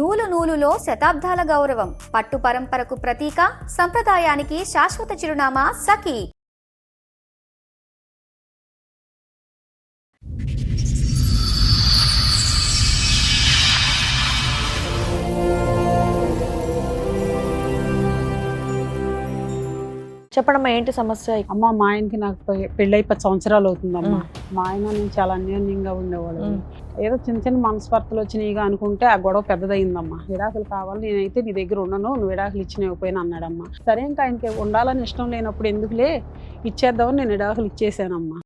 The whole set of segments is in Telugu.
నూలు నూలులో శతాబ్దాల గౌరవం, పట్టు పరంపరకు ప్రతీక, సంప్రదాయానికి శాశ్వత చిరునామా సఖీ. చెప్పడమ్మా, ఏంటి సమస్య? అమ్మ, మా ఆయనకి నాకు పెళ్ళై 10 సంవత్సరాలు అవుతుందమ్మా. మా ఆయన నేను చాలా అన్యోన్యంగా ఉండేవాడు. ఏదో చిన్న చిన్న మనస్పర్ధలు వచ్చినాయిగా అనుకుంటే ఆ గొడవ పెద్దదయిందమ్మా. విడాకులు కావాలి, నేనైతే నీ దగ్గర ఉండను, నువ్వు విడాకులు ఇచ్చినకపోయినా అన్నాడమ్మా. సరే, ఇంకా ఆయనకి ఉండాలని ఇష్టం లేనప్పుడు ఎందుకులే ఇచ్చేద్దామని నేను విడాకులు ఇచ్చేసానమ్మా.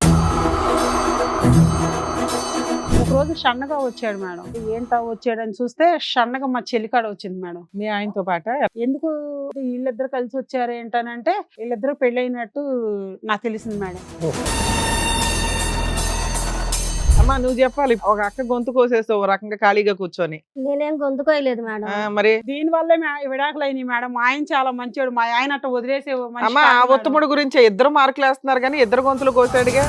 ఒకరోజు షన్నగా వచ్చాడు మేడం. ఏంటా వచ్చాడని చూస్తే షన్నగా మా చెల్లికాడ వచ్చింది మేడం. మీ ఆయనతో పాట ఎందుకు వీళ్ళిద్దరు కలిసి వచ్చారు ఏంటనంటే వీళ్ళిద్దరు పెళ్ళైనట్టు నాకు తెలిసింది మేడం. అమ్మా, నువ్వు చెప్పాలి. ఒక అక్క గొంతు కోసేస్తావు ఓ రకంగా ఖాళీగా కూర్చొని. నేనేం గొంతుకోయలేదు మేడం. మరి దీని వల్లే విడాకులు అయినాయి మేడం. మా ఆయన చాలా మంచివాడు. మా ఆయన అట్ట వదిలేసే మనిషి అమ్మా, ఆ కాదు మేడం. ఒత్తుముడు గురించి ఇద్దరు మార్కులు వేస్తున్నారు కానీ ఇద్దరు గొంతులు కోసాడుగా.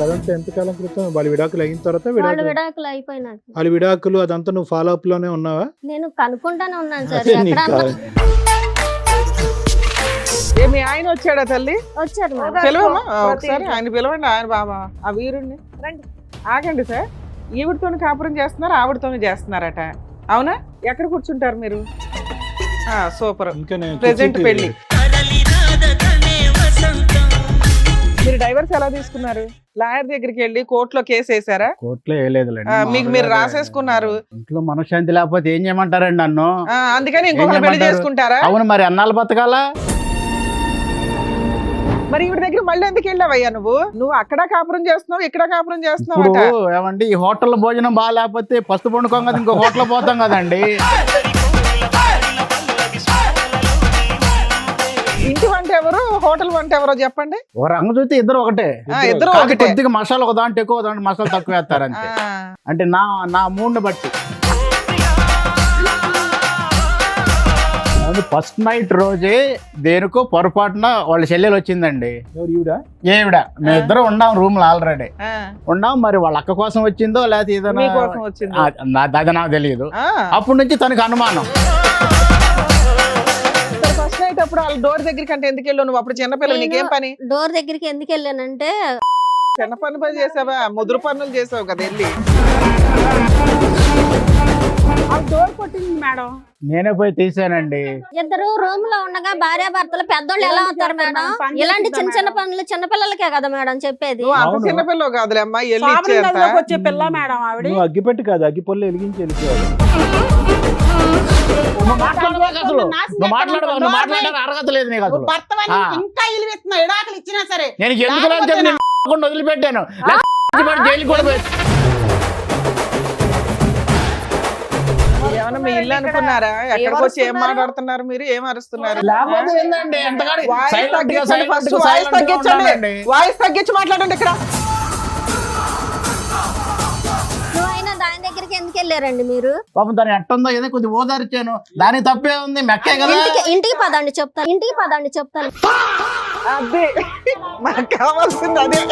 కదంతా ఎంతకాలం క్రితం వాళ్ళు విడాకులు అయిన తర్వాత వాళ్ళు విడాకులు అయిపోయినట్టు. వాళ్ళు విడాకులు అదంతా నువ్వు ఫాలో అప్ లోనే ఉన్నావా? నేను కనుక్కుంటానే ఉన్నాను సార్. అదే నీకు ఎక్కడ కావాలి. మీ ఆయన వచ్చాడా తల్లి? వచ్చారు మేడం. పిలవమ్మా ఒకసారి, ఆయన పిలవండి. ఆయన బాబా ఆ వీరుణ్ణి రండి. ఆగండి సార్. ఈవిడతోని కాపురం చేస్తున్నారు, ఆవిడతోని చేస్తున్నారట, అవునా? ఎక్కడ కూర్చుంటారు మీరు? సూపర్. ప్రెజెంట్ పెళ్లి. మీరు డైవర్స్ ఎలా తీసుకున్నారు? లాయర్ దగ్గరికి వెళ్ళి కోర్టులో కేసు వేసారా? కోర్టులో వేయలేదులేండి. మీకు మీరు రాసేసుకున్నారు. ఇంట్లో మనశ్శాంతి లేకపోతే ఏం చేయమంటారండి నన్ను? అందుకని ఇంకొక పెళ్లి చేయమంటారు? చేసుకుంటారా? అవును, మరి అన్నాళ్ళు బతకాలా? మరి ఈవిడ దగ్గర మళ్ళీ ఎందుకు వెళ్ళావయ్యా? నువ్వు అక్కడ కాపురం చేస్తున్నావు, ఇక్కడ కాపురం చేస్తున్నావు. ఇప్పుడు ఏమండి, ఈ హోటల్లో భోజనం బాగా లేకపోతే పస్తు పండుకోం కదా, ఇంకో హోటల్ పోతాం కదండి. ఇంటి వంట ఎవరు, హోటల్ వంట ఎవరో చెప్పండి. ఒక రంగు చూస్తే ఇద్దరు ఒకటే. ఇద్దరు కాదు, ఒకటే. కొద్దిగా మసాలా ఒక దాంట్లో ఎక్కువ, దాంట్లో మసాలా తక్కువ వేస్తారు అంతే. అంటే నా మూడ్ని బట్టి. ఫస్ట్ నైట్ రోజే దేనికో పొరపాటున వాళ్ళ చెల్లెలు వచ్చిందండి. ఏవిడ మేము ఇద్దరు ఉన్నాం రూమ్ లో ఆల్రెడీ ఉన్నాం. మరి వాళ్ళ అక్క కోసం వచ్చిందో లేకపోతే ఏదైనా మీకోసం వచ్చిందో? అది నాకు తెలియదు. అప్పటి నుంచి తనకు అనుమానం. ఫస్ట్ నైట్ అప్పుడు వాళ్ళ డోర్ దగ్గరికి అంటే ఎందుకు వెళ్ళావు నువ్వు? అప్పుడు చిన్నపిల్లలు, నీకేం పని? డోర్ దగ్గరికి ఎందుకు వెళ్ళానంటే చిన్న పని చేసావా? ముదురు పనులు చేసావు కదా వెళ్ళి. డోర్ కొట్టింది మేడం. నేనే పోయి తీసానండి. ఇద్దరు రూమ్ లో ఉండగా భార్య భర్తలు పెద్దోళ్ళు ఎలా అవుతారు మేడం? ఇలాంటి చిన్న చిన్న పనులు చిన్నపిల్లలకే కదా మేడం చెప్పేది. నువ్వు అంత అవును. చిన్నపిల్లలు కాదులే అమ్మా, వెళ్ళి సాబరం ఇచ్చేంత. గదిలోకి వచ్చే పిల్ల మేడం ఆవిడ. నువ్వు అగ్గిపెట్టి కాదు, అగ్గిపొల్లు వెలిగించి వెళ్ళిపోవాలి. నువ్వు మాట్లాడడానికి అర్హత లేదు నీకు అసలు. ఇంకా ఇల్లు విడాకులు ఇచ్చినా సరే నేను ఎందుకు వదిలిపెట్టాను, జైలు కూడా పోయి. ఏమన్నా మీ ఇల్లు అనుకున్నారా? ఎక్కడికి వచ్చి ఏం మాట్లాడుతున్నారు మీరు? ఏం అరుస్తున్నారు? లేకపోతే ఏందండి, ఎంతగాడి వాయిస్ silent గా, తగ్గించండి, silent ఫస్ట్ గా, వాయిస్ silent గా తగ్గించండి. ఉండాలండి. వాయిస్ తగ్గించి మాట్లాడండి. ఇక్కడ నువ్వైనా దాని దగ్గరికి ఎందుకు వెళ్ళారండి మీరు? పాపం దాని ఎట్టుందో ఏదో కొద్దిగా ఓదార్చాను. దాని తప్పే ఉంది, మెక్కే కదా. ఇంటికి పదండి చెప్తాను. ఇంటికి పదండి చెప్తాను. అదే మనకు కావాల్సింది అదే.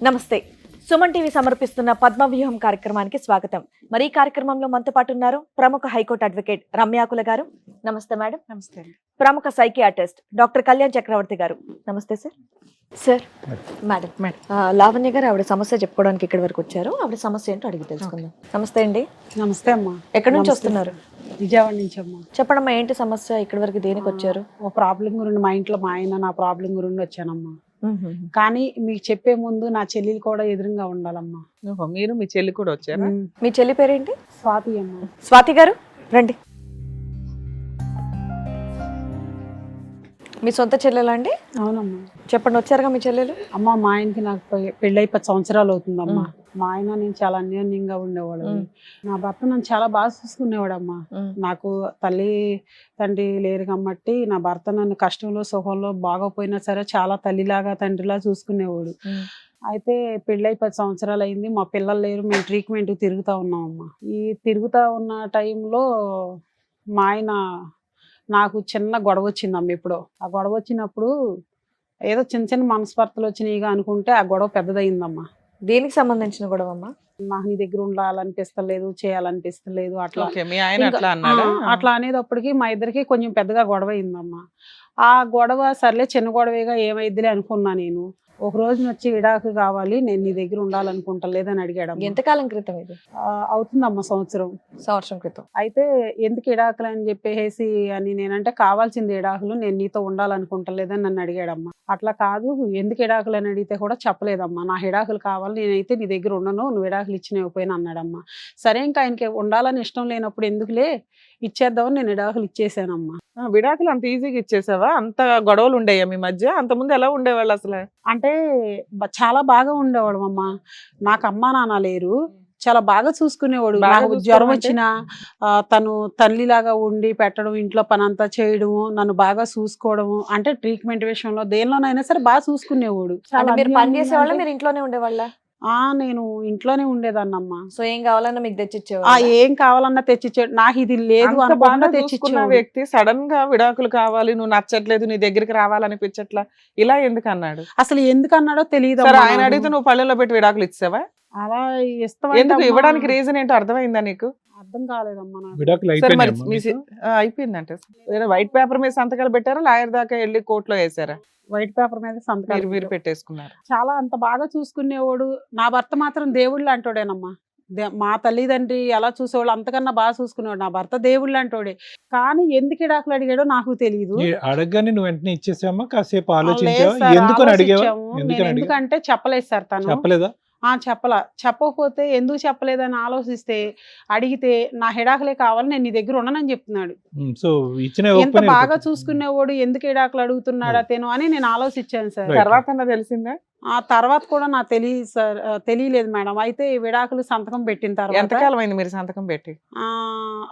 నమస్తే. సుమన్ టీవీ సమర్పిస్తున్న పద్మవ్యూహం కార్యక్రమానికి స్వాగతం. మరి ఈ కార్యక్రమంలో మనతో పాటు ఉన్నారు ప్రముఖ హైకోర్టు అడ్వకేట్ రమ్యాకుల గారు. నమస్తే మేడం. నమస్తే. ప్రముఖ సైకియాట్రిస్ట్ డాక్టర్ కళ్యాణ్ చక్రవర్తి గారు. నమస్తే సార్. సార్, మేడం లావణ్య గారు ఆవిడ సమస్య చెప్పుకోవడానికి ఇక్కడి వరకు వచ్చారు. ఆవిడ సమస్య ఏంటో అడిగి తెలుసుకుందాం. నమస్తే అండి. నమస్తే అమ్మా. ఎక్కడి నుంచి నమస్తే. వస్తున్నారు? విజయవాడ నుంచి అమ్మా. చెప్పడమ్మా, ఏంటి సమస్య? ఇక్కడి వరకు దేనికి వచ్చారు? ఓ ప్రాబ్లం గురించి మా ఇంట్లో మా ఆయన నా ప్రాబ్లం గురించి వచ్చానమ్మా. కానీ మీకు చెప్పే ముందు నా చెల్లెలు కూడా ఎదురుగా ఉండాలమ్మా. ఓహో, మీరు మీ చెల్లి కూడా వచ్చారా? మీ చెల్లి పేరేంటి? స్వాతి అమ్మా. స్వాతి గారు రండి. మీ సొంత చెల్లెలా అండి? అవునమ్మా. చెప్పండి, వచ్చారుగా మీ చెల్లెలు. అమ్మ, మా ఆయనకి నాకు పెళ్ళై 10 సంవత్సరాలు అవుతుందమ్మా. మా ఆయన నేను చాలా అన్యోన్యంగా ఉండేవాడు. నా భర్త నన్ను చాలా బాగా చూసుకునేవాడమ్మా. నాకు తల్లి తండ్రి లేరు కాబట్టి నా భర్త నన్ను కష్టంలో సుఖంలో బాగోపోయినా సరే చాలా తల్లిలాగా తండ్రిలా చూసుకునేవాడు. అయితే పెళ్ళై 10 సంవత్సరాలు అయింది. మా పిల్లలు లేరు. మేము ట్రీట్మెంట్ తిరుగుతూ ఉన్నామమ్మా. ఈ తిరుగుతూ ఉన్న టైంలో మా ఆయన నాకు చిన్న గొడవ వచ్చిందమ్మ. ఎప్పుడో ఆ గొడవ వచ్చినప్పుడు ఏదో చిన్న చిన్న మనస్పర్ధలు వచ్చినాయిగా అనుకుంటే ఆ గొడవ పెద్దదయిందమ్మా. దేనికి సంబంధించిన గొడవ అమ్మా? నాకు నీ దగ్గర ఉండాలనిపిస్తలేదు, చేయాలనిపిస్తలేదు అట్లా. ఓకే, మీ ఆయన ఇంకా, అట్లా అన్నాడా? అట్లా అనేటప్పటికి మా ఇద్దరికి కొంచెం పెద్దగా గొడవ అయిందమ్మా. ఆ గొడవ సర్లే చిన్న గొడవేగా ఏమైద్దిలే అనుకున్నా నేను. ఒక రోజున వచ్చి విడాకు కావాలి, నేను నీ దగ్గర ఉండాలనుకుంటా లేదని అడిగాడు. ఎంతకాలం క్రితం ఇది? అవుతుందమ్మా సంవత్సరం క్రితం. అయితే ఎందుకు ఇడాకులు అని చెప్పేసి అని నేనంటే కావాల్సింది ఇడాకులు, నేను నీతో ఉండాలనుకుంటలేదని నన్ను అడిగాడమ్మా. అట్లా కాదు, ఎందుకు ఇడాకులు అని అడిగితే కూడా చెప్పలేదమ్మా. నా ఇడాకులు కావాలి, నేనైతే నీ దగ్గర ఉండను, నువ్వు ఇడాకులు ఇచ్చినకపోయినా అన్నాడమ్మా. సరే ఇంకా ఆయనకి ఉండాలని ఇష్టం లేనప్పుడు ఎందుకులే ఇచ్చేద్దామని నేను ఇడాకులు ఇచ్చేసానమ్మా. విడాకులు అంత ఈజీగా ఇచ్చేసావా? అంత గొడవలు ఉండేయా మీ మధ్య? అంత ముందు ఎలా ఉండేవాళ్ళు అసలు? అంటే చాలా బాగా ఉండేవాడు అమ్మా. నాకు అమ్మా నాన్న లేరు, చాలా బాగా చూసుకునేవాడు. బాగా నాకు చూసుకోవడం జ్వరం అంటే? వచ్చినా తను తల్లిలాగా ఉండి పెట్టడం, ఇంట్లో పని అంతా చేయడము, నన్ను బాగా చూసుకోవడము, అంటే ట్రీట్మెంట్ విషయంలో దేనిలోనైనా సరే బాగా చూసుకునేవాడు. అంటే మీరు పని చేసేవాళ్ళ, అంటే- మీరు ఇంట్లోనే ఉండేవాళ్ళ? నేను ఇంట్లోనే ఉండేదాన్నమ్మా. సో ఏం కావాలన్నా మీకు తెచ్చిచ్చేవాళ్ళ? ఏం కావాలన్నా తెచ్చిచ్చాడు. నాకు ఇది లేదు అంత అనుకోకుండా బాగా చూసుకున్న తెచ్చిచ్చేవాడు. వ్యక్తి సడన్ గా విడాకులు కావాలి, నువ్వు నచ్చట్లేదు, నీ దగ్గరికి రావాలనిపించట్లా, ఇలా ఎందుకు అన్నాడు? అసలు ఎందుకు అన్నాడో తెలియదు. సరే, ఆయన అడిగితే నువ్వు పళ్ళెంలో పెట్టి విడాకులు ఇచ్చావా? అలా ఎందుకు ఇవ్వడానికి రీజన్ ఏంటో అర్థమైందా నీకు? అర్థం కాలేదమ్మా నాకు. విడాకులు సరే మరి అయిపోయినాయమ్మా అయిపోయిందంటే వైట్ పేపర్ మీద సంతకాలు పెట్టారా, లాయర్ దాకా వెళ్ళి కోర్టులో వేసారా? వైట్ పేపర్ మీద సంతకాలు మీరు పెట్టేసుకున్నారు. చాలా అంత బాగా చూసుకునేవాడు. నా భర్త మాత్రం దేవుళ్ళు అంటాడేనమ్మా. మా తల్లిదండ్రి ఎలా చూసేవాళ్ళు అంతకన్నా బాగా చూసుకునేవాడు. నా భర్త దేవుళ్ళు అంటాడే. కానీ ఎందుకు ఇడాకులు అడిగాడో నాకు తెలియదు. అడగగానే నువ్వు వెంటనే ఇచ్చేసామా? కాసేపు ఆలోచించావా? ఎందుకని అడిగావా? ఎందుకంటే చెప్పలేదు సార్ తను. చెప్పలేదా? చెప్పకపోతే ఎందుకు చెప్పలేదని ఆలోచిస్తే అడిగితే నా హిడాకులే కావాలి, నేను నీ దగ్గర ఉండనని చెప్తున్నాడు. సో ఇచ్చిన ఎంత బాగా చూసుకునేవాడు, ఎందుకు హిడాకులు అడుగుతున్నాడు అతను అని నేను ఆలోచించాను సార్. తర్వాత తెలిసిందా? ఆ తర్వాత కూడా నాకు తెలియదు సార్, తెలియలేదు మేడం. అయితే ఈ విడాకులు సంతకం పెట్టిన తర్వాత ఎంతకాలం అయింది మీరు సంతకం పెట్టి?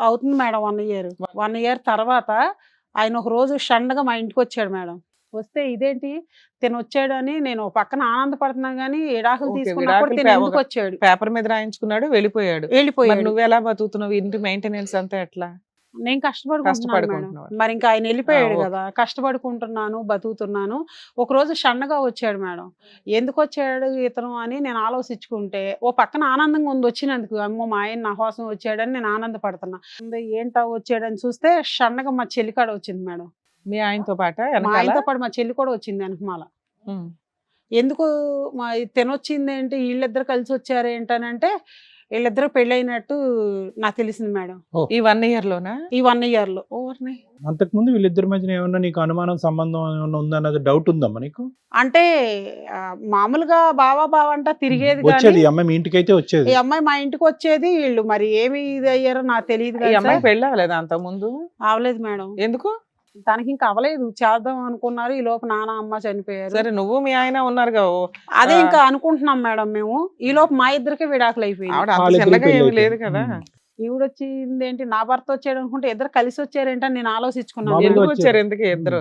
అవుతుంది మేడం 1 year తర్వాత ఆయన ఒక రోజు షండగా మా ఇంటికి వచ్చాడు మేడం. వస్తే ఇదేంటి తిను వచ్చాడని నేను పక్కన ఆనందపడుతున్నా గానీ విడాకులు తీసుకున్నప్పుడు తిను ఎందుకు వచ్చాడు? పేపర్ మీద రాయించుకున్నాడు, వెళ్ళిపోయాడు. నువ్వు ఎలా బతుకుతున్నావు? ఇంటి మెయింటెనెన్స్ అంతా ఎట్లా? నేను కష్టపడుకుంటున్నాను. మరి ఇంకా ఆయన వెళ్ళిపోయాడు కదా, కష్టపడుకుంటున్నాను, బతుకుతున్నాను. ఒక రోజు షండగా వచ్చాడు మేడం. ఎందుకు వచ్చాడు ఇతను అని నేను ఆలోచించుకుంటే ఓ పక్కన ఆనందంగా ఉంది వచ్చినందుకు. అమ్మో మా ఆయన నా కోసం వచ్చాడని నేను ఆనందపడుతున్నా. ఏంటా వచ్చాడని చూస్తే షండగా మా చెల్లికాడ వచ్చింది మేడం. మీ ఆయనతో పాటు? మా ఆయనతో పాటు మా చెల్లి కూడా వచ్చింది వెనకమాల. ఎందుకు మా తినొచ్చింది ఏంటి, వీళ్ళిద్దరు కలిసి వచ్చారు ఏంటనంటే వీళ్ళిద్దరు పెళ్ళైనట్టు నాకు తెలిసింది మేడం. ఈ 1 year లోనా? ఈ 1 year లో. అంతకుముందు వీళ్ళిద్దరి మధ్యన ఏమన్నా నీకు అనుమానం, సంబంధం ఏమన్నా ఉందన్నది డౌట్ ఉందమ్మా నీకు? అంటే మామూలుగా బావా అంట తిరిగేది వచ్చేది కానీ ఈ అమ్మాయి మీ ఇంటికైతే వచ్చేది. ఈ అమ్మాయి మా ఇంటికి వచ్చేది. వీళ్ళు మరి ఏమి ఇది అయ్యారో నాకు తెలియదు. ఈ అమ్మాయి పెళ్ళి అవ్వలేదా అంత ముందు? అవలేదు మేడం. ఎందుకు? తనకి ఇంకా అవలేదు, చేద్దాం అనుకున్నారు. ఈ లోపు నాన్న అమ్మ చనిపోయారు. సరే, నువ్వు మీ ఆయన ఉన్నారుగా. అదే ఇంకా అనుకుంటున్నాం మేడం మేము. ఈ లోపు మా ఇద్దరికి విడాకులు అయిపోయింది. ఆవిడ అంత వాళ్ళిద్దరికీ చిన్నగా ఏమీ పెళ్ళి లేదు కదా. ఈవిడ వచ్చింది ఏంటి, నా భర్త వచ్చాడు అనుకుంటే ఇద్దరు కలిసి వచ్చారేంటని నేను ఆలోచించుకున్నాను. మామూలుగా ఎందుకు వచ్చారు. వచ్చారు? ఎందుకు ఇద్దరు?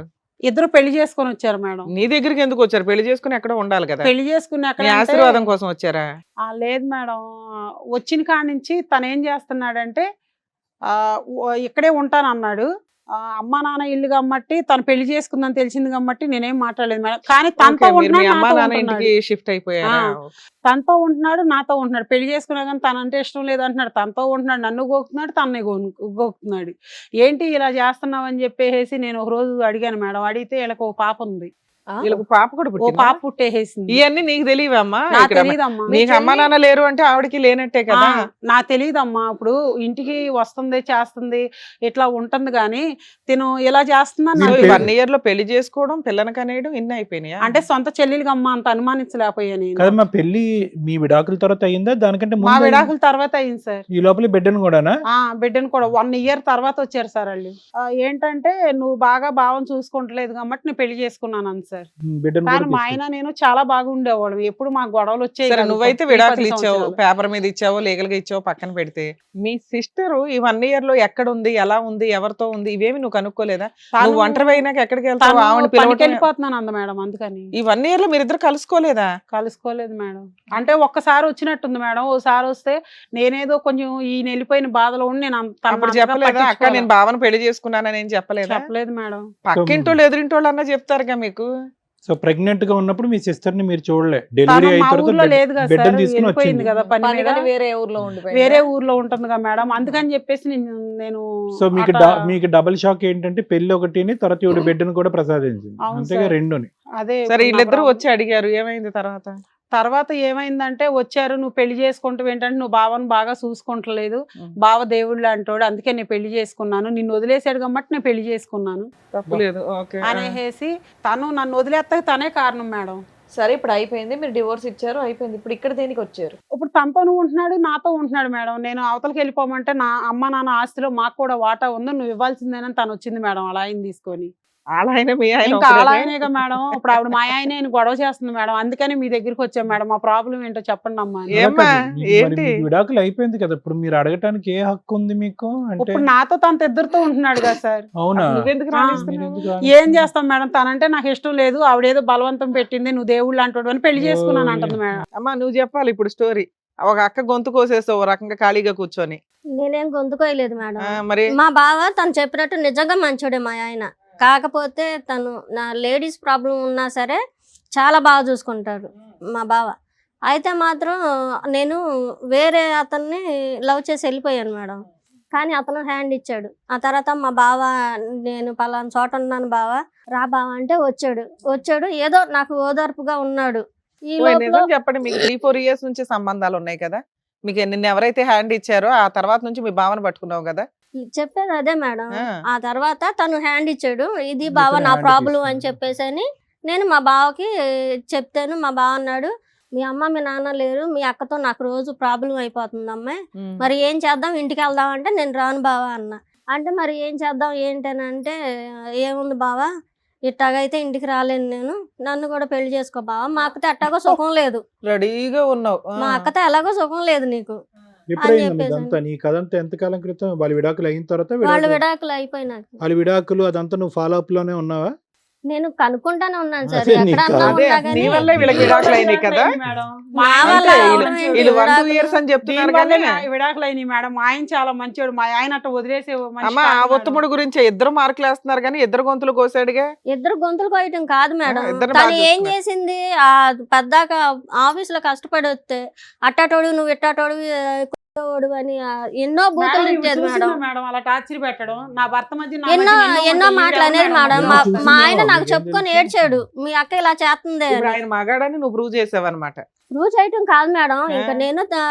ఇద్దరు పెళ్లి చేసుకొని వచ్చారు మేడం. నీ దగ్గరికి ఎందుకు వచ్చారు? పెళ్లి చేసుకుని ఎక్కడ ఉండాలి కదా. పెళ్లి చేసుకుని నీ ఆశీర్వాదం కోసం వచ్చారా? లేదు మేడం. వచ్చిన కాడి నుంచి తను ఏం చేస్తున్నాడంటే ఇక్కడే ఉంటాను అన్నాడు. అమ్మా నాన్న ఇల్లు కమ్మట్టి తను పెళ్లి చేసుకుందని తెలిసింది కాబట్టి నేనేం మాట్లాడలేదు మేడం. కానీ తనతో మీ అమ్మా నాన్న ఉంటున్నాడు, ఇంటికి షిఫ్ట్ అయిపోయారా? తనతో ఉంటున్నాడు, నాతో ఉంటున్నాడు. పెళ్లి చేసుకున్నా కానీ తనంటే ఇష్టం లేదంటున్నాడు. తనతో ఉంటున్నాడు, నన్ను గోకుతున్నాడు, తనని గోకుతున్నాడు. ఏంటి ఇలా చేస్తున్నావు అని చెప్పేసి నేను ఒక రోజు అడిగాను మేడం. అడిగితే వీళ్ళకి ఒక పాప ఉంది. వీళ్ళకి పాప కూడా ఓ పుట్టిందా? పాప పుట్టేసింది. ఇవన్నీ నీకు తెలియవమ్మా? నాకు తెలియదమ్మా. నీకు అమ్మా నాన్న లేరు అంటే ఆవిడకి లేనట్టే కదా. నాకు తెలియదమ్మా. ఇప్పుడు ఇంటికి వస్తుంది, చేస్తుంది, ఇట్లా ఉంటుంది కానీ తిను ఇలా చేస్తుందని నాకు 1 year లో పెళ్లి చేసుకోవడం, పిల్లని కనేయడం ఇన్ని అయిపోయినాయా? అంటే సొంత చెల్లెలిగా అమ్మ అంత అనుమానించలేకపోయా నేను. కదమ్మా పెళ్లి మీ విడాకుల తర్వాత అయిందా? దానికంటే మా ముందు విడాకుల తర్వాత అయింది సార్. ఈ లోపల బిడ్డను కూడానా? బిడ్డను కూడా 1 year తర్వాత వచ్చారు సార్ వాళ్ళు. ఏంటంటే నువ్వు బాగా భావం చూసుకుంటలేదు కాబట్టి నేను పెళ్లి చేసుకున్నాను అని సార్. బిడ్డను కానీ కూడా మా ఆయన నేను చాలా బాగుండేవాళ్ళం. ఎప్పుడు మా గొడవలు వచ్చాయి. సరే, కాదు. నువ్వైతే 10 విడాకులు ఇచ్చావు, సంవత్సరాలు. పేపర్ మీద ఇచ్చావో లీగల్ గా ఇచ్చావో పక్కన పెడితే, మీ సిస్టర్ ఈ 1 year లో ఎక్కడ ఉంది, ఎలా ఉంది, ఎవరితో ఉంది, ఇవేమి నువ్వు కనుక్కోలేదా? నువ్వు ఒంటరి అయినాక ఎక్కడికి వెళ్తావు? ఆవిడ పనికి వెళ్ళిపోతున్నాను అంద మేడం. అందుకని ఈ 1 year లో మీరిద్దరు కలుసుకోలేదా? కలుసుకోలేదు మేడం. అంటే ఒక్కసారి వచ్చినట్టుంది మేడం. ఓసారి వస్తే నేనేదో కొంచెం ఈయన వెళ్ళిపోయిన బాధలో ఉండి నేను అప్పుడు చెప్పలేదా? అక్క నేను భావన పెళ్లి చేసుకున్నానని ఏం చెప్పలేదా? చెప్పలేదు మేడం. పక్కింటోళ్ళు ఎదురింటోళ్ళు అన్నా చెప్తారుగా మీకు. సో ప్రెగ్నెంట్ గా ఉన్నప్పుడు మీ సిస్టర్ ని మీరు చూడలే, డెలివరీ అయిన మా ఊర్లో తర్వాత లేదు కదా బిడ్డను సార్, తీసుకుని వెళ్ళిపోయింది వచ్చింది. కదా పని పని మీద. కానీ వేరే ఊర్లో ఉండిపోయింది. వేరే ఊర్లో ఉంటుంది కదా మేడం, అందుకని చెప్పేసి నేను సో మీకు అట్లా- మీకు డబుల్ షాక్ ఏంటంటే పెళ్లి ఒకటిని తర్వాత ఈవిడ బిడ్డను కూడా ప్రసాదించింది, అవును అంతేగా సార్. రెండుని. అదే సరే ఇప్పుడు నా వీళ్ళిద్దరు problem. వచ్చి అడిగారు, ఏమైంది తర్వాత? తర్వాత ఏమైందంటే వచ్చారు, నువ్వు పెళ్లి చేసుకుంటావు ఏంటంటే నువ్వు బావను బాగా చూసుకుంటలేదు, బావ దేవుళ్ళు అంటాడు, అందుకే నేను పెళ్లి చేసుకున్నాను, నిన్ను వదిలేసాడు కాబట్టి నేను పెళ్లి చేసుకున్నాను తప్పులేదు, ఓకే. అనేసి తను నన్ను వదిలేస్తాక తనే కారణం మేడం. సరే ఇప్పుడు అయిపోయింది, మీరు డివోర్స్ ఇచ్చారు, అయిపోయింది. ఇప్పుడు ఇక్కడ దేనికి వచ్చారు? ఇప్పుడు తనతో ఉంటున్నాడు, నాతో ఉంటున్నాడు మేడం. నేను అవతలకి వెళ్ళిపోమంటే నా అమ్మ నాన్న ఆస్తిలో మాకు కూడా వాటా ఉంది, నువ్వు ఇవ్వాల్సిందేనని తను వచ్చింది మేడం అలా ఆయన తీసుకొని. వాళ్ళ ఆయన మీ ఆయన ఇంకా ఒకరేనా? అలా ఆయనేగా మేడం, ఇప్పుడు ఆవిడ మా ఆయనే గొడవ చేస్తుంది మేడం, అందుకని మీ దగ్గరికి వచ్చాం మేడం, మా ప్రాబ్లం ఏంటో చెప్పండి అమ్మా అని. ఏమ్మా, అలా కాదు, మీకు మరి ఏంటి? మీకు విడాకులు అయిపోయింది కదా, ఇప్పుడు మీరు అడగటానికి ఏ హక్కు ఉంది మీకు అంటే? ఇప్పుడు నాతో తనతో ఇద్దరితో ఉంటున్నాడు కదా సార్. అవునా, నువ్వెందుకు ఆ, మీరు రాణిస్తున్నావు? ఎందుకు ఏం రానిస్తున్నారు? చేస్తాం మేడం, తనంటే నాకు ఇష్టం లేదు, ఆవిడేదో బలవంతం పెట్టింది, నువ్వు దేవుళ్ళు అంటాడు అని పెళ్లి చేసుకున్నాను అంటుంది మేడం. అమ్మా నువ్వు చెప్పాలి ఇప్పుడు స్టోరీ. ఒక అక్క గొంతు కోసేస్తావు ఓ రకంగా ఖాళీగా కూర్చొని. నేనేం గొంతుకోయలేదు మేడం. మరి మా బావ తను చెప్పినట్టు నిజంగా మంచోడే మా ఆయన. కాకపోతే తను నా లేడీస్ ప్రాబ్లం ఉన్నా సరే చాలా బాగా చూసుకుంటాడు మా బావ. అయితే మాత్రం నేను వేరే అతన్ని లవ్ చేసి వెళ్ళిపోయాను మేడం, కానీ అతను హ్యాండ్ ఇచ్చాడు. ఆ తర్వాత మా బావ, నేను పలానా చోట ఉన్నాను బావ, రా బావ అంటే వచ్చాడు ఏదో నాకు ఓదార్పుగా ఉన్నాడు. ఈ ఓ, లోపల నిజం చెప్పండి, మీకు 3-4 years నుంచి సంబంధాలు ఉన్నాయి కదా, మీకు నిన్న ఎవరైతే హ్యాండ్ ఇచ్చారో ఆ తర్వాత నుంచి మీ భావన పట్టుకున్నావు కదా. చెప్పేది అదే మేడం. ఆ. ఆ తర్వాత తను హ్యాండ్ ఇచ్చాడు, ఇది బావ ఇతను నా hand ప్రాబ్లం అని తీసుకున్నాడు. చెప్పేసి అని నేను మా బావకి చెప్తాను. మా బావ అన్నాడు, మీ అమ్మ మీ నాన్న లేరు, మీ అక్కతో నాకు రోజు ప్రాబ్లం అయిపోతుంది అమ్మాయి, మరి ఏం చేద్దాం, ఇంటికి వెళ్దాం అంటే నేను రాను బావా అన్న. అంటే మరి ఏం చేద్దాం ఏంటనంటే, ఏముంది బావా, ఇట్టాగైతే ఇంటికి రాలేను నేను, నన్ను కూడా పెళ్లి చేసుకో బావా, మా అక్కతో ఎట్టాగో సుఖం లేదు, రెడీగా ఉన్నావు. మా అక్కతో ఎలాగో సుఖం లేదు నీకు ఎప్పుడైంది చెప్పేసి ఇదంతా? నీ కథంతా ఎంతకాలం క్రితం? వాళ్ళ విడాకులు అయిన తర్వాత వాళ్ళు విడాకులు అయిపోయినాక వాళ్ళ విడాకులు అదంతా నువ్వు ఫాలో అప్ లోనే ఉన్నావా? నేను కనుక్కుంటానే ఉన్నాను సార్, అదే నీకు ఎక్కడన్నా కాదు. అదే ఉన్నా నీ కానీ వల్లే వీళ్ళకి విడాకులు అయినాయి కదా. మేడం మా ఆయన వల్ల అంతే, అవడం ఏంటి, వీళ్ళు 1-2 విడాకులు? years అని చెప్తున్నారు దీనివల్లే కానీ విడాకులు అయినాయి మేడం. మా ఆయన చాలా మంచివాడు, మా ఆయన అట్ట వదిలేసే మనిషి అమ్మ ఆ కాదు మేడం. ఒత్తుముడు గురించి ఇద్దరు మార్కులు వేస్తున్నారు కానీ ఇద్దరు గొంతులు కోసాడుగా. ఇద్దరు గొంతులు కోయటం కాదు మేడం, ఇద్దరిని తను బాగా ఏం చూసుకున్నారు. చేసింది, ఆ పెద్దాక ఆఫీస్ లో కష్టపడి వస్తే అట్టాటోడు నువ్వు ఇట్టాటోడు అని ఎన్నో బూతులు మేడం, ఇచ్చేది ఇప్పుడు మేడం, చూసిందా మేడం అలా టార్చర్ పెట్టడం, నా భర్త మధ్య నా ఎన్నో మధ్య ఎన్నో ఉంటుంది. మాటలు అనేది ఈవిడ మేడం. ఎవరు మా మేడం? మా ఆయన నాకు చూసిందా? చెప్పుకొని మీకేం ఏడ్చాడు, మీ అక్క ఇలా చేస్తుంది ఇప్పుడు అని. ఆయన మగాడని నువ్వు ప్రూవ్ చేసావన్నమాట. ప్రూవ్ చేయటం కాదు మేడం, ఇంకా ఆ. నేను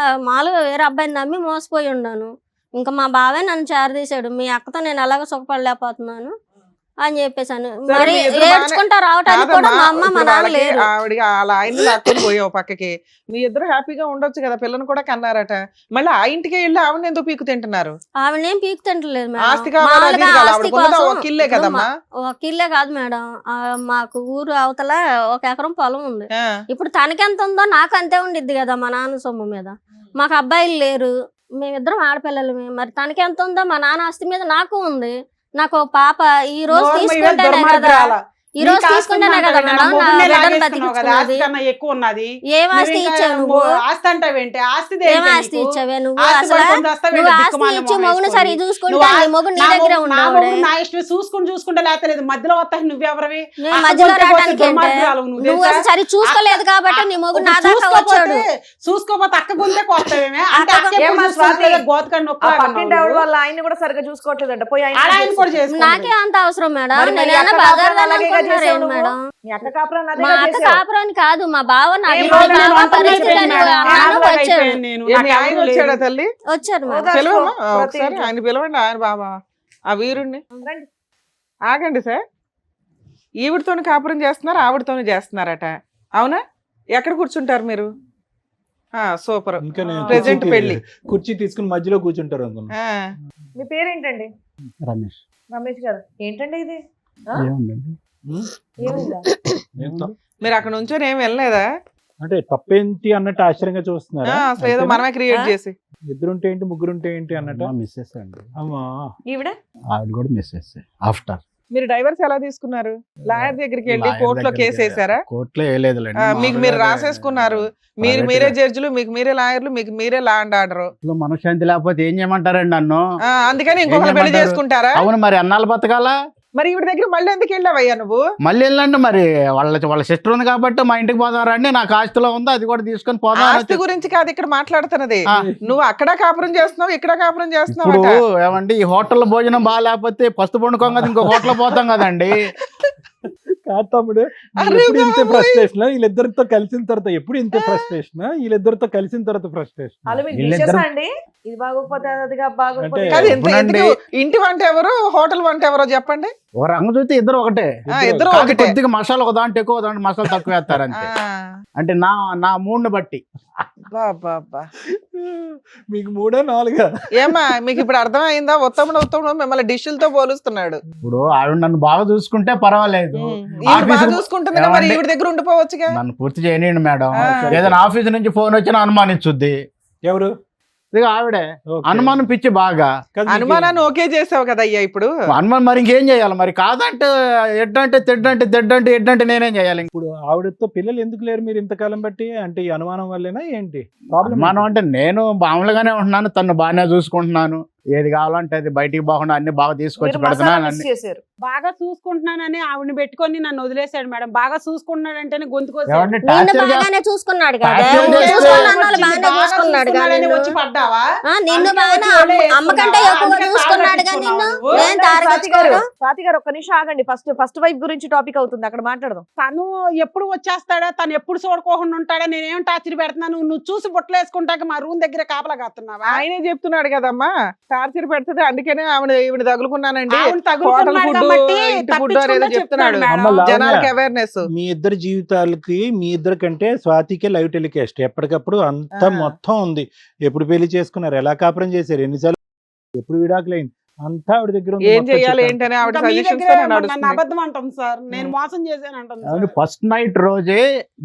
మామూలుగా వేరే అబ్బాయిని నమ్మి మోసపోయి ఉన్నాను. ఇంకా మా బావే నన్ను చేరదీశాడు, మీ అక్కతో నేను ఎలాగో సుఖపడలేకపోతున్నాను అని చెప్పేసాను. సరే, మరి మీ ఇద్దరు ఏడ్చుకుంటా రావటానికి కూడా కాదమ్మా, మా అమ్మ మా ఇప్పుడు నాన్న వాళ్ళకి లేరు. ఆవిడ వాళ్ళ ఆయన్ని లాక్కొని పోయావు పక్కకి, మీ ఇద్దరు హ్యాపీగా ఉండొచ్చు కదా, పిల్లని కూడా కన్నారట. మళ్ళీ ఆ ఇంటికే వెళ్ళి ఆవిడ ఎందుకు పీకు తింటున్నారు? ఆవిడనేం పీకు తింటలేదు ఆస్తి మేడం, కావాలి, అది మామూలుగా కావాలి, ఆస్తి ఆవిడకున్నది కోసం ఒక ఇల్లే ఇప్పుడు కదమ్మా. ఒక ఇల్లే కాదు మేడం, మాకు ఊరు అవతల 1 ఎకరం పొలం ఉంది. ఆ, ఇప్పుడు తనకెంత ఉందో నాకు అంతే ఉండిద్ది కదా మా నాన్న సొమ్ము మీద. మాకు అబ్బాయిలు లేరు, మేమిద్దరం ఆడపిల్లలమే, మరి తనకెంత ఉందో మా నాన్న ఆస్తి మీద నాకు ఉంది. నాకు ఓ పాప ఈ రోజు నోరు మూయవే, తీసుకుంటేనే కదా, దుర్మార్గురాల. ఈ రోజు నీకు ఆస్తి తీసుకుంటేనే కదా ఉందంటావేంటి? మేడం నా నా మొగుడినే బిడ్డను లాగేస్తున్నావు కదా, ఆస్తి బతికించుకున్నది. కన్నా ఎక్కువ ఉన్నది. ఏం ఆస్తి నువ్వు ఇంకా ఇచ్చావు నువ్వు, ఆస్తి అంటావేంటి? ఆస్తి ఏం ఆస్తి ఇచ్చావే నువ్వు, ఆస్తి అసలు పడుకొని వస్తావేంటి? నువ్వు ఆస్తి దిక్కుమాలిన ఇచ్చి మొహం మొగుడు వేసుకొని. సరి చూసుకుంటే నువ్వు నీ మొగుడు నీ దగ్గరే ఉండేవాడే. నా ఇష్టం చూసుకుంటే లేతలేదు, మధ్యలో వస్తాయి నువ్వెవరివి? నేను అక్క మధ్యలో కొంటే రావడానికి ఏంటే? దుర్మార్గురాలు నువ్వు నువ్వు తెలుసా? సరి చూసుకోలేదు కాబట్టి నీ మొగుడు నా దాకా వచ్చాడు. చూసుకోపోతే అక్క గుంతే కొత్తవేమే అంటే అక్క అక్క ఏమ్మా ఎప్పుడు స్వాతి? చూసుకోలేదు, గోతకండి ఆ పక్కింటి ఆవిడ వాళ్ళ ఆయన్ని కూడా సరిగ్గా చూసుకోవట్లేదంట, పోయి ఆయన ఆయన కూడా చేసుకుంటుంది. నాకే అంత అవసరం మేడం, మరి నేనేమన్నా అక్క బజార్ కాపురం అలాగే అనుకుంటున్నారేం చేసావు మేడం? మీ అక్క కాపురాన్ని మా అదేగా అక్క చేసావు. కాపురాన్ని కాదు, మా బావ నా ఏం ఇంటికి బావ, కావాలి, నేను పరిస్థితి అయిపోయాను అని మేడం. అన్నాను, ఆడలాగా వచ్చాడు. అయిపోయాను నేను. ఏ, మీ నాకు ఆయన ఎవరు వచ్చాడా లేరు. తల్లి? వచ్చారు మేడం. ఓదార్పు. పిలవమ్మా, ప్రతి ఒకసారి ఇంట్లో. ఆయన పిలవండి, ఆయన బాబా ఆ వీరుణ్ణి. రండి. ఆగండి సార్, ఈవిడతోని కాపురం చేస్తున్నారు, ఆవిడతోని చేస్తున్నారట, అవునా? ఎక్కడ కూర్చుంటారు మీరు? సూపర్. ఇంకా నేను Present పెళ్లి. కుర్చీ తీసుకుని మధ్యలో కూర్చుంటారు అనుకున్నా. మీ పేరేంటండి? రమేష్. రమేష్ గారు. ఏంటండి ఇది? ఆ? ఏముందండి? ఏముందా? ఏంటో? మీరు అక్కడ నుంచొని ఏం వెళ్ళలేదా? అంటే తప్పేంటి అన్నట్టు ఆశ్చర్యంగా చూస్తున్నారా? అసలు ఏదో మనమే క్రియేట్ చేసి. ఇద్దరుంటే ఏంటి, ముగ్గురుంటే ఏంటి అన్నట్టు. మా మిస్సెస్ అండి. అమ్మా, ఈవిడ? ఆవిడ కూడా మిస్సెస్ ఆఫ్టర్. మీరు డైవర్స్ ఎలా తీసుకున్నారు? లాయర్ దగ్గరికి వెళ్ళి కోర్టులో కేసు వేసారా? కోర్టులో వేయలేదులేండి. మీకు మీరు రాసేసుకున్నారు, మీరే జడ్జిలు, మీకు మీరే లాయర్లు, మీకు మీరే లా అండ్ ఆర్డర్. మనశ్శాంతి లేకపోతే ఏం చేయమంటారండి నన్ను? అందుకని ఇంకొకరు పెళ్లి చేసుకుంటారా? అవును, మరి అన్నాళ్ళు బతకాలా? మరి ఈవిడ దగ్గర మళ్ళీ ఎందుకు వెళ్ళావయ్యా నువ్వు? మళ్ళీ వెళ్ళండి మరి వాళ్ళ సిస్టర్ ఉంది కాబట్టి మా ఇంటికి పోదారండి, నాకు ఆస్తిలో ఉంది అది కూడా తీసుకొని పోదాం ఆస్తి గురించి కాదు ఇక్కడ మాట్లాడుతున్నది. ఆ. నువ్వు అక్కడ కాపురం చేస్తున్నావు, ఇక్కడ కాపురం చేస్తున్నావు. ఇప్పుడు ఏమండి ఈ హోటల్లో భోజనం బాగా లేకపోతే పస్తు పండుకోం కదా ఇంకో హోటల్ పోతాం కదండి. కాదు తమ్ముడు, అరే ఎప్పుడు ఇంతే బాబోయ్. ఫ్రస్ట్రేషన్, వీళ్ళిద్దరితో కలిసిన తర్వాత ఎప్పుడు ఇంతే ఫ్రస్ట్రేషన్, వీళ్ళిద్దరితో కలిసిన తర్వాత ఫ్రస్ట్రేషన్. అలా మీకు వీళ్ళిద్దరు- విషయసా అండి? ఇది బాగోకపోతే అది బాగోకపోతే అంటే- కాదు, అవునండి. ఇంటి వంట ఎవరు, హోటల్ వంట ఎవరో చెప్పండి. ఒక రంగు చూస్తే ఇద్దరు ఒకటే, ఇద్దరు కాదు ఒకటే. కొద్దిగా మసాలా ఒక దాంట్లో ఎక్కువ, ఒక దాంట్లో మసాలా తక్కువ వేస్తారు అంతే. అంటే నా మూడ్ని బట్టి. బాబా మీకు 3 4 ఏమా మీకు ఇప్పుడు అర్థమైందా? ఉత్తముడు మిమ్మల్ని డిష్లతో పోలుస్తున్నాడు. ఇప్పుడు ఆవిడ నన్ను బాగా చూసుకుంటే పర్వాలేదు, ఈవిడ బాగా ఆఫీసు- చూసుకుంటుంది కదా, మరి ఏమండి? ఈవిడ దగ్గర ఉండిపోవచ్చుగా. నన్ను పూర్తి చేయనియండి మేడం. ఆ. ఏదైనా ఆఫీస్ నుంచి ఫోన్ వచ్చినా అనుమానించుద్ది. ఎవరు? ఇక ఆవిడే ఓకే. అనుమానం పిచ్చి బాగా. కాదు, మీకు- అనుమానాన్ని ఓకే చేసావు కదా అయ్యా ఇప్పుడు. అనుమానం మరి ఇంకేం చేయాలి మరి? కాదంటే ఎడ్డంటే తెడ్డంటే ఎడ్డంటే నేనేం చేయాలి? ఇప్పుడు ఆవిడతో పిల్లలు ఎందుకు లేరు మీరు ఇంతకాలం బట్టి? అంటే ఈ అనుమానం వల్లేనా ఏంటి ప్రాబ్లం? అనుమానం అంటే నేను మామూలుగానే ఉంటున్నాను, తను బాగానే చూసుకుంటున్నాను, ఏది కావాలంటే అది బయటికి పోకుండా అన్ని బాగా తీసుకొచ్చి మీరు మసాలా పెడుతున్నాను మిస్ అన్ని. చేశారు. బాగా చూసుకుంటున్నానని ఆవిడని పెట్టుకొని నన్ను వదిలేశాడు మేడం. బాగా చూసుకుంటున్నాడు అంటేనే గొంతుకొచ్చాడు. ఏమంటే నిన్ను టార్చర్ బాగానే చూసుకున్నాడు కదా, టార్చర్ నువ్వు చేస్తే- చూసుకున్న అన్నాళ్ళు బాగానే చూసుకున్నాడుగా నిన్ను. వచ్చి పడ్డావా? నిన్ను అందుకే బాగానే వచ్చి ఓడే అమ్మ కంటే వేసుకున్నావా? ఎక్కువగా అందుకే చూసుకున్నాడుగా నిన్ను. తాగొచ్చుకున్నావా నేను స్వాతి గారు, తారగించుకోవడం. స్వాతి గారు ఒక్క నిమిషం ఆగండి. ఫస్ట్ వైఫ్ గురించి టాపిక్ అవుతుంది, అక్కడ మాట్లాడదాం. తను ఎప్పుడు వచ్చేస్తాడా, తను ఎప్పుడు చూడకోకుండా ఉంటాడా, నేనేం టార్చర్ పెడుతున్నాను, నువ్వు చూసి బుట్టలు వేసుకుంటాక మా రూమ్ దగ్గర కాపలా కాస్తున్నావా? ఆయనే చెప్తున్నాడు కదమ్మా టార్చర్ పెడుతుంది, అందుకనే ఈవిడ తగులుకున్నానండి. ఆవిడ తగులుకున్నాడు హోటల్ కాబట్టి ఇంటి ఫుడ్ తప్పించుకుంటూ అనేది చెప్తున్నాడు. మేడం. అమ్మ లావణ్య, జనాలకి అవేర్నెస్. మీ ఇద్దరి జీవితాలకి మీ ఇద్దరి కంటే స్వాతికే లైవ్ టెలికాస్ట్ ఎప్పటికప్పుడు అంతా మొత్తం ఉంది. ఎప్పుడు పెళ్లి చేసుకున్నారు, ఎలా కాపురం చేశారు, ఎన్నిసార్లు, ఎప్పుడు విడాకులైంది, అంతా ఆవిడ దగ్గర ఉంది. ఏం మొత్తం చెయ్యాలి చెప్పారు. ఏంటనే ఆవిడ ఇంకా మీ సజెషన్స్ దగ్గర నన్ను నడుస్తుంది. అబద్ధం అంటాం సార్, నేను మోసం చేశాను అంటాం సార్. అవును, ఫస్ట్ నైట్ రోజే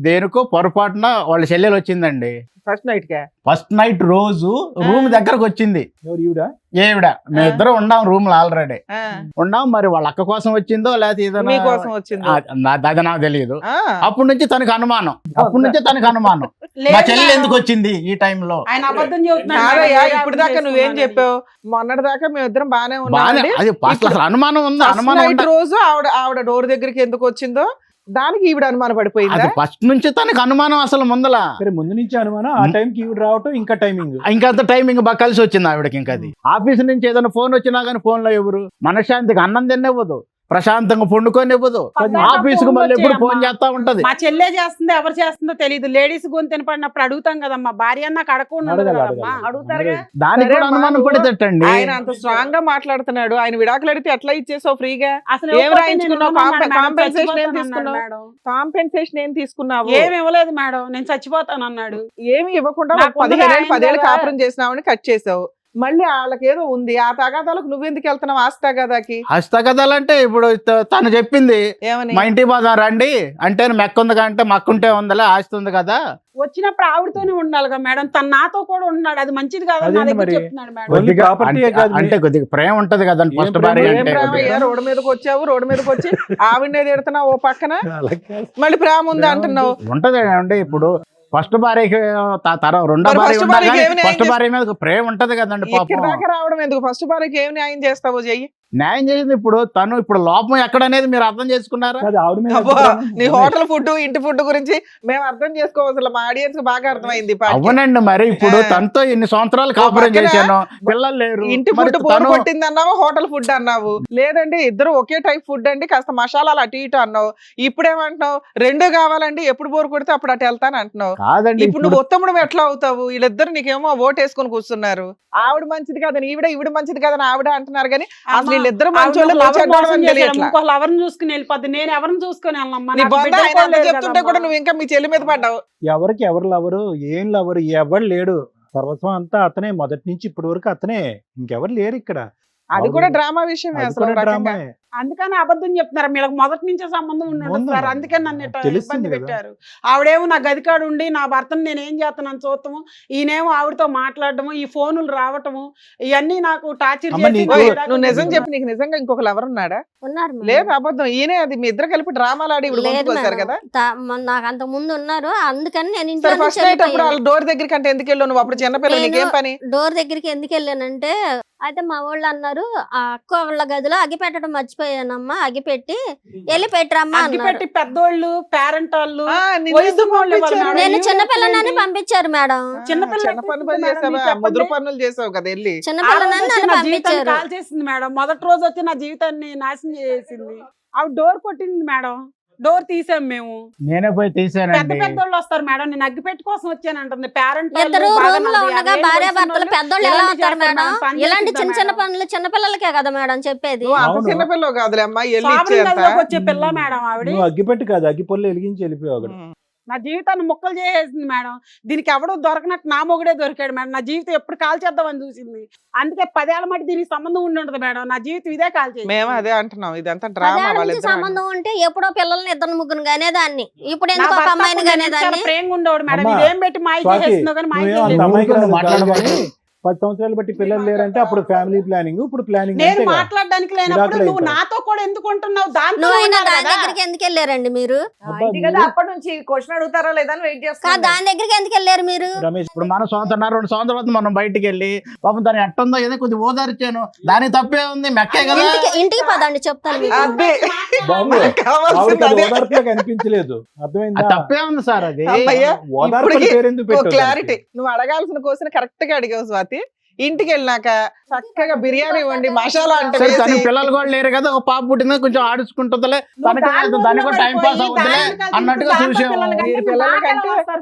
దేనికో పొరపాటున వాళ్ళ చెల్లెలు వచ్చిందండి. ఫస్ట్ నైట్ కే ఫస్ట్ నైట్ రోజు రూమ్ దగ్గరకు వచ్చింది. ఎవరు ఈవిడ? ఏవిడ మేము ఇద్దరం ఉన్నాం రూమ్ లో ఆల్రెడీ ఆ, ఉన్నాం. మరి వాళ్ళ అక్క కోసం వచ్చిందో లేకపోతే ఏదైనా మీకోసం వచ్చింది. అది నాకు తెలియదు. ఆ, అప్పటి నుంచి తనకు అనుమానం, అప్పటి నుంచి తనకు అనుమానం లేదు మా చెల్లెలు మేడం. ఎందుకు వచ్చింది ఈ టైంలో. ఆయన అబద్ధం చెబుతున్నాడు కాదయ్యా, మేడం. ఇప్పుడు దాకా నువ్వేం చెప్పావు? మొన్నటి దాకా మేము ఇద్దరం బానే బానే ఉన్నాం. అది ఫస్ట్ అసలు అనుమానం ఉంది, అనుమానం నైట్ ఉండ- రోజు ఆవిడ డోర్ దగ్గరికి ఎందుకు వచ్చిందో దానికి ఈవిడ అనుమాన పడిపోయిందా? అది ఫస్ట్ నుంచి తనకు అనుమానం అసలు ముందల. సరే, ముందు నుంచి అనుమానం, ఆ టైంకి ఈవిడ రావటం, ఇంకా టైమింగ్. ఇంకంత టైమింగ్ బాగా కలిసి వచ్చింది ఆవిడకి. ఇంకా అది ఆఫీస్ నుంచి ఏదైనా ఫోన్ వచ్చినా కానీ ఫోన్ లో ఎవరు మనశ్శాంతికి అన్నం తినివ్వదు, ప్రశాంతంగా పండుకొని ఇవ్వదు. పద్దాక ఆఫీస్ కు ఫోన్ మళ్ళీ ఎప్పుడు ఫోన్ వచ్చాయమ్మా. చేస్తా ఉంటది. మా చెల్లె చేస్తుందో ఎవరు చేస్తుందో తెలియదు. లేడీస్ గొంతు వినపడినప్పుడు అడుగుతాం కదమ్మా, భార్య నాకు అడగకుండా ఉండదు అడగాలి, కదమ్మా. అడగాలి. అడుగుతారుగా. దానికి సరే కూడా అమ్మా, అనుమానం నువ్వు- పడితేటండి. ఆయన అంత స్ట్రాంగ్ గా మాట్లాడుతున్నాడు. ఆయన విడాకులు అడిగితే ఎట్లా ఇచ్చేసావు ఫ్రీగా? అసలు ఏం ఇవ్వకపోతే రాయించుకున్నావు? నేను ఉన్నాను మేడం, కాంపెన్సేషన్ ఏం చచ్చిపోతాను తీసుకున్నావు? అన్నాడు మేడం. కాంపెన్సేషన్ ఏం తీసుకున్నావు? ఏమి ఇవ్వలేదు మేడం, నేను చచ్చిపోతాను అన్నాడు. ఏమి ఇవ్వకుండా నాకు ముందుగా 15 ఆయన 10 కదా. కాపురం చేసినావని కట్ చేసావు. మళ్ళీ వాళ్ళకి ఏదో ఉంది, ఆ తగాదాలకు నువ్వెందుకు వెళ్తున్నావు? ఆస్తి తగాదాకి హస్తకథలంటే ఇప్పుడు తను చెప్పింది ఏమని? మా ఇంటికి పోదాం రండి అంటే మెక్కుంది అంటే మక్కుంటే ఉందలే ఆస్తి ఉంది కదా. వచ్చినప్పుడు ఆవిడతోనే ఉండాలిగా మేడం, తను నాతో కూడా ఉన్నాడు, అది మంచిది కాదు నా అదేంటి దగ్గర మరి? చెప్తున్నాడు మేడం. ఓన్లీ కొద్దిగా property ఏ కాదు. అంటే కొద్దిగా ప్రేమ ఉంటది కదండి ఫస్ట్ ఏం భార్య ప్రేమ? ఏం అంటే ప్రేమ కొద్దిగా. అయ్యా? రోడ్డు మీదకి వచ్చావు, రోడ్డు మీదకి వచ్చి ఆవిడనే తిడుతున్నావు ఓ పక్కన, అలా కాదు. మళ్ళీ ప్రేమ ఉంది అంటున్నావు. ఉంటది అండి. ఇప్పుడు ఫస్ట్ భార్యకి రెండో మరి భార్య first ఉన్నా భార్యకి కానీ ఏమి న్యాయం ఫస్ట్ భార్య మీద ప్రేమ ఉంటది కదండి ఇక్కడ పాపం. దాకా రావడం ఎందుకు? ఫస్ట్ భార్యకి ఏం న్యాయం చేస్తావో చెయ్యి. న్యాయం చేసింది ఇప్పుడు తను, ఇప్పుడు లోపం ఎక్కడ అనేది మీరు అర్థం చేసుకున్నారా? కాదు, ఆవిడ మీద అబ్బా, అభిప్రాయం నీ ఉంది. హోటల్ ఫుడ్ ఇంటి ఫుడ్ గురించి మేము అర్థం చేసుకోవాలి. మా ఆడియన్స్ కి బాగా అర్థమైంది. ఈ పాటికి. అవునండి, మరి ఇప్పుడు ఆ. తనతో ఇన్ని సంవత్సరాలు కాపురం పక్కన చేశాను, పిల్లలు లేరు. ఇంటి మరి ఫుడ్ బోర్ తను కొట్టింది అన్నావు, హోటల్ ఫుడ్ అన్నావు. లేదండి ఇద్దరు ఒకే టైప్ ఫుడ్ అండి, కాస్త మసాలాలు అటు ఇటు అన్నావు. ఇప్పుడేమంటున్నావు? రెండు కావాలండి, ఎప్పుడు బోర్ కొడితే అప్పుడు అటు వెళ్తాను అంటున్నావు. కాదండి. ఇప్పుడు నువ్వు ఉత్తముడు ఎట్లా అవుతావు? వీళ్ళిద్దరు నీకేమో ఓటేసుకొని కూర్చున్నారు. ఆవిడ మంచిది కాదని ఈవిడ మంచిది కాదని ఆవిడ అంటున్నారు కానీ అసలు వీళ్ళిద్దరు మంచోళ్ళు చెడ్డోళ్ళు అని తెలియట్లా. ఇంకో ఎవరిని చూసుకుని వెళ్ళిపోద్ది, నేను ఎవరిని చూసుకొని వెళ్ళమ్మా, నీ నాకు బొంద బిడ్డలు ఆయన కూడా అంత లేరు చెప్తుంటే కదమ్మా. కూడా నువ్వు ఇంకా మీ చెల్లి మీద పడ్డావు. ఎవరికి ఎవరు లవరు, ఏం లవరు, ఎవరు లేడు. సర్వస్వం అంతా అతనే, మొదటి నుంచి ఇప్పటి వరకు అతనే, ఇంకెవరు లేరు ఇక్కడ. అది కూడా డ్రామా విషయమే అది అసలు కూడా ఒక రకంగా. డ్రామాయే. అందుకని అబద్ధం చెప్తున్నారు. వీళ్ళకి మొదటి నుంచే సంబంధం ఉన్నాడు ఉందా? సార్, అందుకని నన్ను ఇట్లా తెలుస్తుంది ఇబ్బంది కదా. పెట్టారు. ఆవిడేమో నా గదికాడు ఉండి నా భర్తను నేను ఏం చేస్తున్నాను చూడటము, ఈయనేమో ఆవిడతో మాట్లాడటము, ఈ ఫోనులు రావటము, ఇవన్నీ నాకు టార్చర్ అమ్మ, చేసి నీకు- ఓయ్, నువ్వు నిజం చెప్పి నీకు నిజంగా ఇంకొకరు ఎవరున్నాడా? ఉన్నారు మేడం. లేదు అబద్ధం. ఈయనే అది మీ ఇద్దరు కలిపి డ్రామాలు ఆడి ఇప్పుడు లేదు కొనుక్కొస్తారు మేడం. కదా. నాకు అంత ముందు ఉన్నారు, అందుకని నేను సరే ఇంట్లో ఫస్ట్ నైట్ అప్పుడు వాళ్ళ డోర్ దగ్గరికి అంటే ఎందుకు వెళ్ళావు నువ్వు? అప్పుడు చిన్నపిల్లలు నీకేం పని? డోర్ దగ్గరికి ఎందుకు వెళ్ళానంటే, అయితే మా వాళ్ళు అన్నారు ఆ అక్క వాళ్ళ గదిలో అగ్గి పెట్టడం మర్చిపోయి అలసిపోయానమ్మా అగిపెట్టి వెళ్ళి పెట్టరమ్మా అగ్గి అన్నారు. పెట్టి పెద్దోళ్ళు పేరెంట్ వాళ్ళు ఆ, నిన్ను వయసు ఎందుకు వాళ్ళు పంపించారు? వాళ్ళు నేను మేడం. చిన్నపిల్లనని పంపించారు మేడం. చిన్నపిల్ల చిన్న పని మేడం, చేసావా మీరు చెప్పండి. ముదురు పనులు చేసావు కదా వెళ్ళి ఆ చిన్నపిల్లనని రోజు వచ్చి నన్ను నా జీవితాన్ని పంపించారు. కాల్ చేసింది మేడం. మొదటి రోజు వచ్చి నా జీవితాన్ని నాశనం చేసింది. ఆవిడ డోర్ కొట్టింది మేడం. డోర్ తీసాం మేము. నేనే పోయి పెద్ద తీసానండి. పెద్దోళ్ళు వస్తారు మేడం. నేను అగ్గిపెట్టి కోసం వచ్చానంటుంది. పేరెంట్ ఇద్దరు రూమ్ లో ఉండగా భార్య భర్తలు పెద్దోళ్ళు ఎలా అవుతారు మేడం? ఇలాంటి చిన్న చిన్న పనులు చిన్న పిల్లలకే కదా మేడం చెప్పేది. నువ్వు అంత అవును. చిన్నపిల్లవు కాదులే అమ్మా వెళ్ళి ఇచ్చేంత వచ్చే పిల్ల మేడం ఆవిడ. నువ్వు అగ్గిపెట్టి కాదు అగ్గిపొల్లు వెలిగించి వెళ్ళిపోయావు అక్కడ. నా జీవితాన్ని ముక్కలు చేసేసింది మేడం. దీనికి ఎవడో దొరకనట్టు నా మొగుడే దొరికాడు మేడం. నా జీవితం ఎప్పుడు కాల్ చేద్దామని చూసింది. అందుకే 10 ఏళ్ల మట్టి దీనికి సంబంధం ఉండి ఉండదు మేడం. నా జీవితం ఇదే కాల్ చేసింది. మేము అదే అంటున్నాం ఇదంతా డ్రామా పదేళ్ళ నుంచి వాళ్ళిద్దరు సంబంధం ఉంటే ఎప్పుడో పిల్లల్ని ఇద్దరు ముగ్గురు గానేదాన్ని. ఇప్పుడు నా ఎందుకు ఒక భర్త అమ్మాయిని అప్పుడు గానేదాన్ని? చాలా ప్రేమగా ఉండేవాడు మేడం. అమ్మా, ఇదేం పెట్టి మాయ స్వాతి, చేసేస్తుందో కానీ మాయ నువ్వేం అంత చేయలేదు. అమాయకురాలు కాదు మాట్లాడబాకు. కానీ 10 సంవత్సరాలు బట్టి పిల్లలు లేరంటే అప్పుడు ఫ్యామిలీ ప్లానింగ్, ఇప్పుడు ప్లానింగ్ నేను అంతే కదా. మాట్లాడడానికి లేనప్పుడు విడాకులు నువ్వు అయిపోయాయి. నాతో కూడా ఎందుకు ఉంటున్నావు? దాంతో నువ్వైనా ఉండాలి దాని కదా. దగ్గరికి ఎందుకు వెళ్ళారండి మీరు? అబ్బా, ఇది కదా మీరు- అప్పటి నుంచి క్వశ్చన్ అడుగుతారా లేదా అని వెయిట్ కాదు చేస్తాను. దాని దగ్గరికి ఎందుకు వెళ్ళారు మీరు? రమేష్ ఇప్పుడు మనం 2 సంవత్సరాల మనం బయటికి వెళ్ళి పాపం దాన్ని ఎట్టుందో ఏదో కొద్దిగా ఓదార్చాను. దానికి తప్పే ఉంది, మెక్కే కదా. ఇంటికి పదండి చెప్తాను మీకు. అదే బాబు, మనకు కావాల్సింది ఆవిడకి అది అదే. ఓదార్పుగా కనిపించలేదు. అర్థమైందా? అది తప్పే ఉంది సార్ అది. అమ్మయ్య, ఓదార్పు ఇప్పటికి పేరెందుకు పెట్టావు క్లారిటీ దానికి? నువ్వు అడగాల్సిన క్వశ్చన్ కరెక్ట్ గా అడిగావు స్వాతి. ఇంటికి వెళ్ళినాక చక్కగా బిర్యానీ వండి మసాలా అంటే సరే తన వేసి పిల్లలు కూడా లేరు కదా, ఒక పాప పుట్టింది కొంచెం ఆడుచుకుంటుందిలే, తనకి దానికి కూడా టైం పాస్ అవుతుందిలే అన్నట్టుగా చూసాము. మీరు పిల్లలకంటే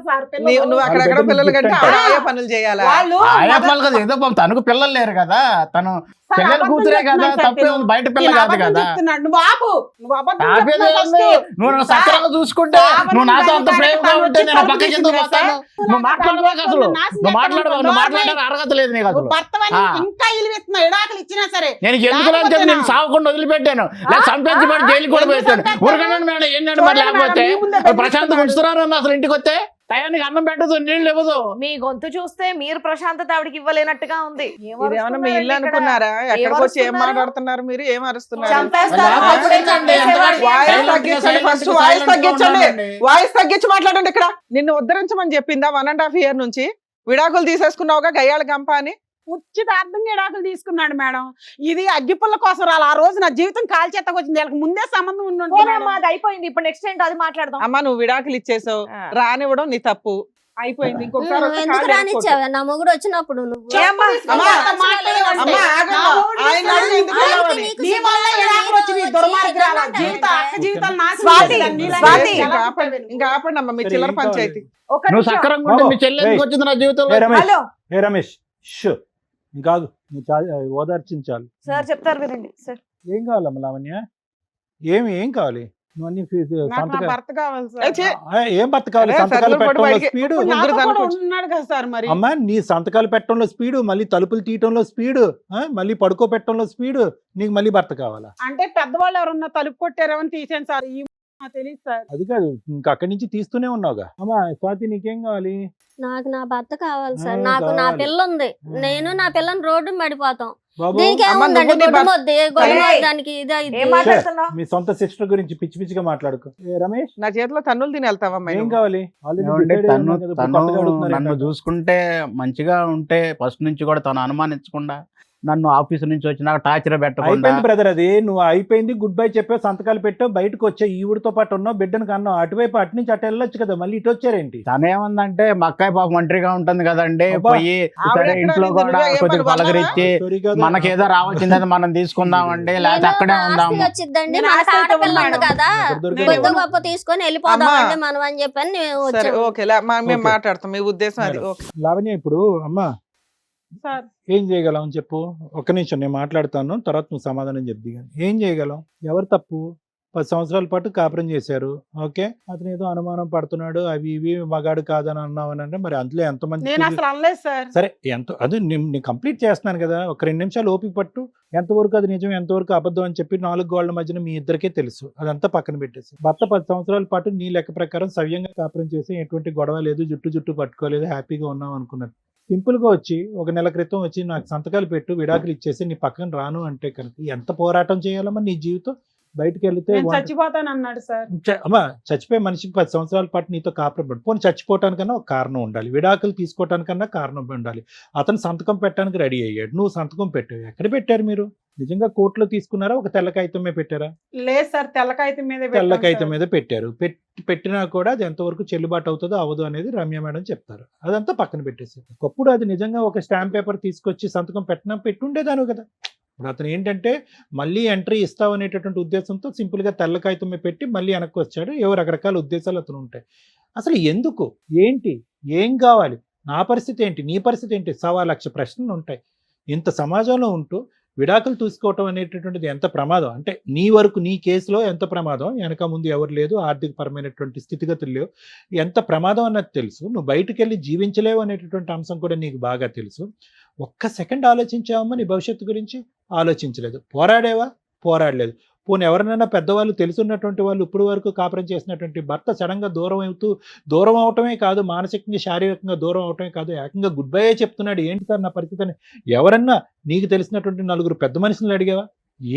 పిల్లలు నువ్వు అక్కడక్కడ వాళ్ళ పిల్లల కంటే బిడ్డలు ఆవిడ ఆయా పనులు చేయాలా? వాళ్ళు ఆయాపాలు కదా, ఏదో పాపం తనకు పిల్లలు లేరు కదా, తను పిల్లలు కూతురే కదా, తప్పే ఉంది, బయట పిల్ల కాదు కదా. నువ్వు ఆపు. నువ్వు అబద్ధం ఆపేది చెప్తున్నావు ఏముంది? first. నువ్వు నన్ను సక్రమంగా చూసుకుంటే, నువ్వు నాతో అంత ప్రేమగా ఉంటే నేను పక్కకి ఎందుకు పోతాను? నువ్వు మాట్లాడదాకా అసలు నువ్వు మాట్లాడడానికి అర్హత లేదు నీకు అసలు. నువ్వు భర్తవని ఆ. ఇంకా ఇలివేస్తున్నావు. ఎడాకులు ఇచ్చినా సరే నేను ఎందుకు అని చెప్పి నేను సావకుండా వదిలిపెట్టాను, లేదా చంపేసి పడి జైలు కూడా పెట్టాను. ఉరకండి మేడం ఏంటంటే మరి లేకపోతే ప్రశాంతంగా ఉంచుతున్నారు అసలు ఇంటికి వస్తే టయానికి అన్నం పెట్టదు, నీళ్ళు ఇవ్వదు. మీ గొంతు చూస్తే మీరు ప్రశాంతత ఆవిడకి ఇవ్వలేనట్టుగా ఉంది. ఇదేమన్నా మీ ఇల్లు అనుకున్నారా? ఎక్కడికి వచ్చి ఏం మాట్లాడుతున్నారు మీరు? ఏం అరుస్తున్నారు? చంపేస్తారు. అప్పుడే చంపేయండి. ఎందుకంటే వాయిస్ silent గా తగ్గించండి, ఫస్ట్ silent గా వాయిస్ తగ్గించండి. ఉండండి. వాయిస్ తగ్గించి మాట్లాడండి. ఇక్కడ నిన్ను ఉద్ధరించమని చెప్పిందా 1.5 year నుంచి? విడాకులు తీసేసుకున్నావుగా గయ్యాళ గంప అని. ఉచితార్థంగా ఎడాకులు తీసుకున్నాడు మేడం. ఇది అగ్గిపుల్ల కోసం రాలి. ఆ రోజు నా జీవితం కాల్ చేతకు వచ్చింది. వీళ్ళకి ముందే సంబంధం ఉండి ఉంటుంది మేడం. అది అయిపోయింది. ఇప్పుడు నెక్స్ట్ ఏంటో అది మాట్లాడదాం. అమ్మ నువ్వు విడాకులు ఇచ్చేసావు, ఆ. రానివ్వడం నీ తప్పు, అయిపోయింది. ఇంకొకసారి వస్తే ఎందుకు కాళ్ళు రానిచ్చావా? నా మొగుడు వచ్చినప్పుడు నువ్వు ఏమ్మా? అమ్మా, మాట్లాడేవాడు. అమ్మా, ఆగమ్మా. నా ఊరు ఆయన తీసుకొని ఎందుకు ఆయనకి వెళ్ళావని? నీకు నీ వల్ల ఎడాకులు వచ్చింది. దుర్మార్గురాల జీవితం, అక్క జీవితాలు నాశనం స్వాతి, చేశారు. నీలాగే స్వాతి. ఎలా ఇంకా ఆపండి అమ్మా మీ సరే, చిల్లర ఏం పంచాయతీ. ఒక నువ్వు నిమిషం. సక్రంగా ఉంటే మీ చెల్లి ఎందుకు వచ్చింది నా జీవితంలో? ఏ రమేష్, హలో ఏ రమేష్, షూ. నువ్వు కాదు, నువ్వు ఓదార్చించాలి. సార్ చెప్తారు వినండి సార్. ఏం కావాలమ్మా లావణ్య? ఏం కావాలి? నువ్వు అన్ని నాకు నా భర్త కావాలి సార్. ఏ, చే- ఏం బత్ కావాలి? అరే, సంతకాలు సర్దులు పడి పెట్టడంలో బయటికి- స్పీడు. ఇప్పుడు ముగ్గురు నాతో కూడా కనుక్కోవచ్చు. ఉన్నాడు కదా సార్ మరి. అమ్మా నీ సంతకాలు పెట్టడంలో స్పీడు, మళ్ళీ తలుపులు తీయటంలో స్పీడు, మళ్ళీ పడుకోబెట్టడంలో స్పీడు, నీకు మళ్ళీ భర్త కావాలా? అంటే పెద్దవాళ్ళు ఎవరన్నా తలుపు కొట్టారేమని తీసాను సార్. ఈ నాకు తెలియదు సార్. అది కాదు, ఇంకా అక్కడి నుంచి తీస్తూనే ఉన్నావుగా. అమ్మా స్వాతి నీకేం కావాలి? నాకు నా భర్త కావాలి సార్. ఆ, నాకు నా కావాలి. పిల్ల ఉంది. నేను నా పిల్లని రోడ్డు పడిపోతాం. బాబు దీనికి అమ్మ, ఏముందండి? నువ్వు నీ గొడ్డు భర్త- మొద్దు దానికి ఇదే ఏం ఇది. మాట్లాడుతున్నావు? మీ సొంత సిస్టర్ గురించి పిచ్చి పిచ్చిగా మాట్లాడుకో. ఏ రమేష్ నా చేతిలో తన్నులు తిని వెళ్తావమ్మా ఏం నువ్వు? కావాలి? Already ఏమంటే decide తను అయ్యావు కదా, ఇప్పుడు కొత్తగా అడుగుతున్నారు నన్ను ఏంటంటే? చూసుకుంటే మంచిగా ఉంటే ఫస్ట్ నుంచి కూడా తను అనుమానించకుండా, నన్ను ఆఫీస్ నుంచి వచ్చినాక టార్చర్ పెట్టకుండా, అయిపోయింది బ్రదర్, అది నువ్వు అయిపోయింది. గుడ్ బై చెప్పావు, సంతకాలు పెట్టావు, బయటకు వచ్చావు, ఈవిడితో పాటు ఉన్నావు, బిడ్డను కన్నావు, అటువైపు అటు నుంచి అటు వెళ్ళొచ్చు కదా, మళ్ళీ ఇటు వచ్చారేంటి? తనేమందంటే మా అక్కాయి పాప ఒంటరిగా ఉంటుంది కదండి, అబ్బా. పోయి ఆవిడ సరే ఎక్కడ ఇంట్లో ఉంది? కూడా నువ్వే ఏ కొద్దిగా పని పలకరించి Sorry కదా. మనకేదో రావాల్సిందని మనం తీసుకుందామండి, లేకపోతే నేను అక్కడే నా ఆస్తి ఉందాము. వచ్చిద్దండి. నేను మనకు ఆస్తి అయితే ఆడపిల్ల ఉంది ఉన్నాను. కదా, ఎక్కడ దొరికింది? నేను కొద్ది గొప్ప తీసుకొని వెళ్ళిపోదామండి అమ్మా. మనం అని చెప్పని మేము సరే వచ్చాము. ఓకే మేము ఓకే. మాట్లాడతాం. మీ ఉద్దేశం అది. మేడం. ఓకే లావణ్య ఇప్పుడు అమ్మా సార్ ఏం చేయగలం చెప్పు. ఒక్క నిమిషం నేను మాట్లాడతాను, తర్వాత నువ్వు సమాధానం చెప్ది. కానీ ఏం చేయగలం? ఎవరు తప్పు? 10 సంవత్సరాల పాటు కాపురం చేశారు, ఓకే, అతను ఏదో అనుమానం పడుతున్నాడు, అవి ఇవి మగాడు కాదని అన్నావు అని అంటే మరి అందులో ఎంతమంది నేను అసలు అనలేదు సార్. సరే ఎంత అది నేను కంప్లీట్ చేస్తున్నాను కదా, ఒక 2 నిమిషాలు ఓపిక పట్టు. ఎంతవరకు అది నిజం, ఎంతవరకు అబద్ధం అని చెప్పి 4 గోళ్ల మధ్యన మీ ఇద్దరికే తెలుసు. అదంతా పక్కన పెట్టేసి, భర్త 10 సంవత్సరాల పాటు నీ లెక్క ప్రకారం సవ్యంగా కాపురం చేసి ఎటువంటి గొడవ లేదు, జుట్టు పట్టుకోలేదు, హ్యాపీగా ఉన్నావు అనుకున్నారు. సింపుల్ గా వచ్చి 1 నెల క్రితం వచ్చి నాకు సంతకాలు పెట్టు, విడాకులు ఇచ్చేసి నీ పక్కన రాను అంటే కనుక ఎంత పోరాటం చేయాలమ్మా నీ జీవితం? బయటకు వెళ్తే నేను చచ్చిపోతాను అన్నాడు సార్. అమ్మా చచ్చిపోయే మనిషికి 10 సంవత్సరాల పాటు నీతో కాపురం పడు, పోనీ చచ్చిపోవటానికన్నా ఒక కారణం ఉండాలి, విడాకులు తీసుకోవటానికన్నా కారణం ఉండాలి. అతను సంతకం పెట్టడానికి రెడీ అయ్యాడు, నువ్వు సంతకం పెట్టావు. ఎక్కడ పెట్టారు మీరు? నిజంగా కోర్టులో తీసుకున్నారా, ఒక తెల్ల కాగితమే పెట్టారా? లేదు సార్, తెల్ల కాగితం మీద తెల్ల కాగితం మీద పెట్టారు. పెట్టినా కూడా అది ఎంతవరకు చెల్లుబాటు అవుతుందో అవ్వదు అనేది రమ్య మేడం చెప్తారు. అదంతా పక్కన పెట్టేసారు. ఒకప్పుడు అది నిజంగా ఒక స్టాంప్ పేపర్ తీసుకొచ్చి సంతకం పెట్టుండేదాను కదా. ఇప్పుడు అతను ఏంటంటే మళ్ళీ ఎంట్రీ ఇస్తావు అనేటటువంటి ఉద్దేశంతో సింపుల్గా తెల్ల కాగితమే పెట్టి మళ్ళీ వెనక్కి వచ్చాడు. ఏవో రకరకాల ఉద్దేశాలు అతను ఉంటాయి. అసలు ఎందుకు, ఏంటి, ఏం కావాలి, నా పరిస్థితి ఏంటి, నీ పరిస్థితి ఏంటి, 1,00,000 ప్రశ్నలు ఉంటాయి. ఇంత సమాజంలో ఉంటూ విడాకులు తీసుకోవటం అనేటటువంటిది ఎంత ప్రమాదం అంటే నీ వరకు, నీ కేసులో ఎంత ప్రమాదం, వెనక ముందు ఎవరు లేదు, ఆర్థిక పరమైనటువంటి స్థితిగతులు లేవు, ఎంత ప్రమాదం అన్నది తెలుసు. నువ్వు బయటకు వెళ్ళి జీవించలేవు అనేటటువంటి అంశం కూడా నీకు బాగా తెలుసు. ఒక్క సెకండ్ ఆలోచించావమ్మా నీ భవిష్యత్తు గురించి? ఆలోచించలేదు. పోరాడేవా? పోరాడలేదు. పోనీ ఎవరినైనా పెద్దవాళ్ళు తెలుసున్నటువంటి వాళ్ళు ఇప్పుడు వరకు కాపురం చేసినటువంటి భర్త సడన్గా దూరం అవటమే కాదు, మానసికంగా శారీరకంగా దూరం అవటమే కాదు, ఏకంగా గుడ్ బై చెప్తున్నాడు. ఏంటి సార్ నా పరిస్థితి అని ఎవరన్నా నీకు తెలిసినటువంటి 4 పెద్ద మనుషులను అడిగావా?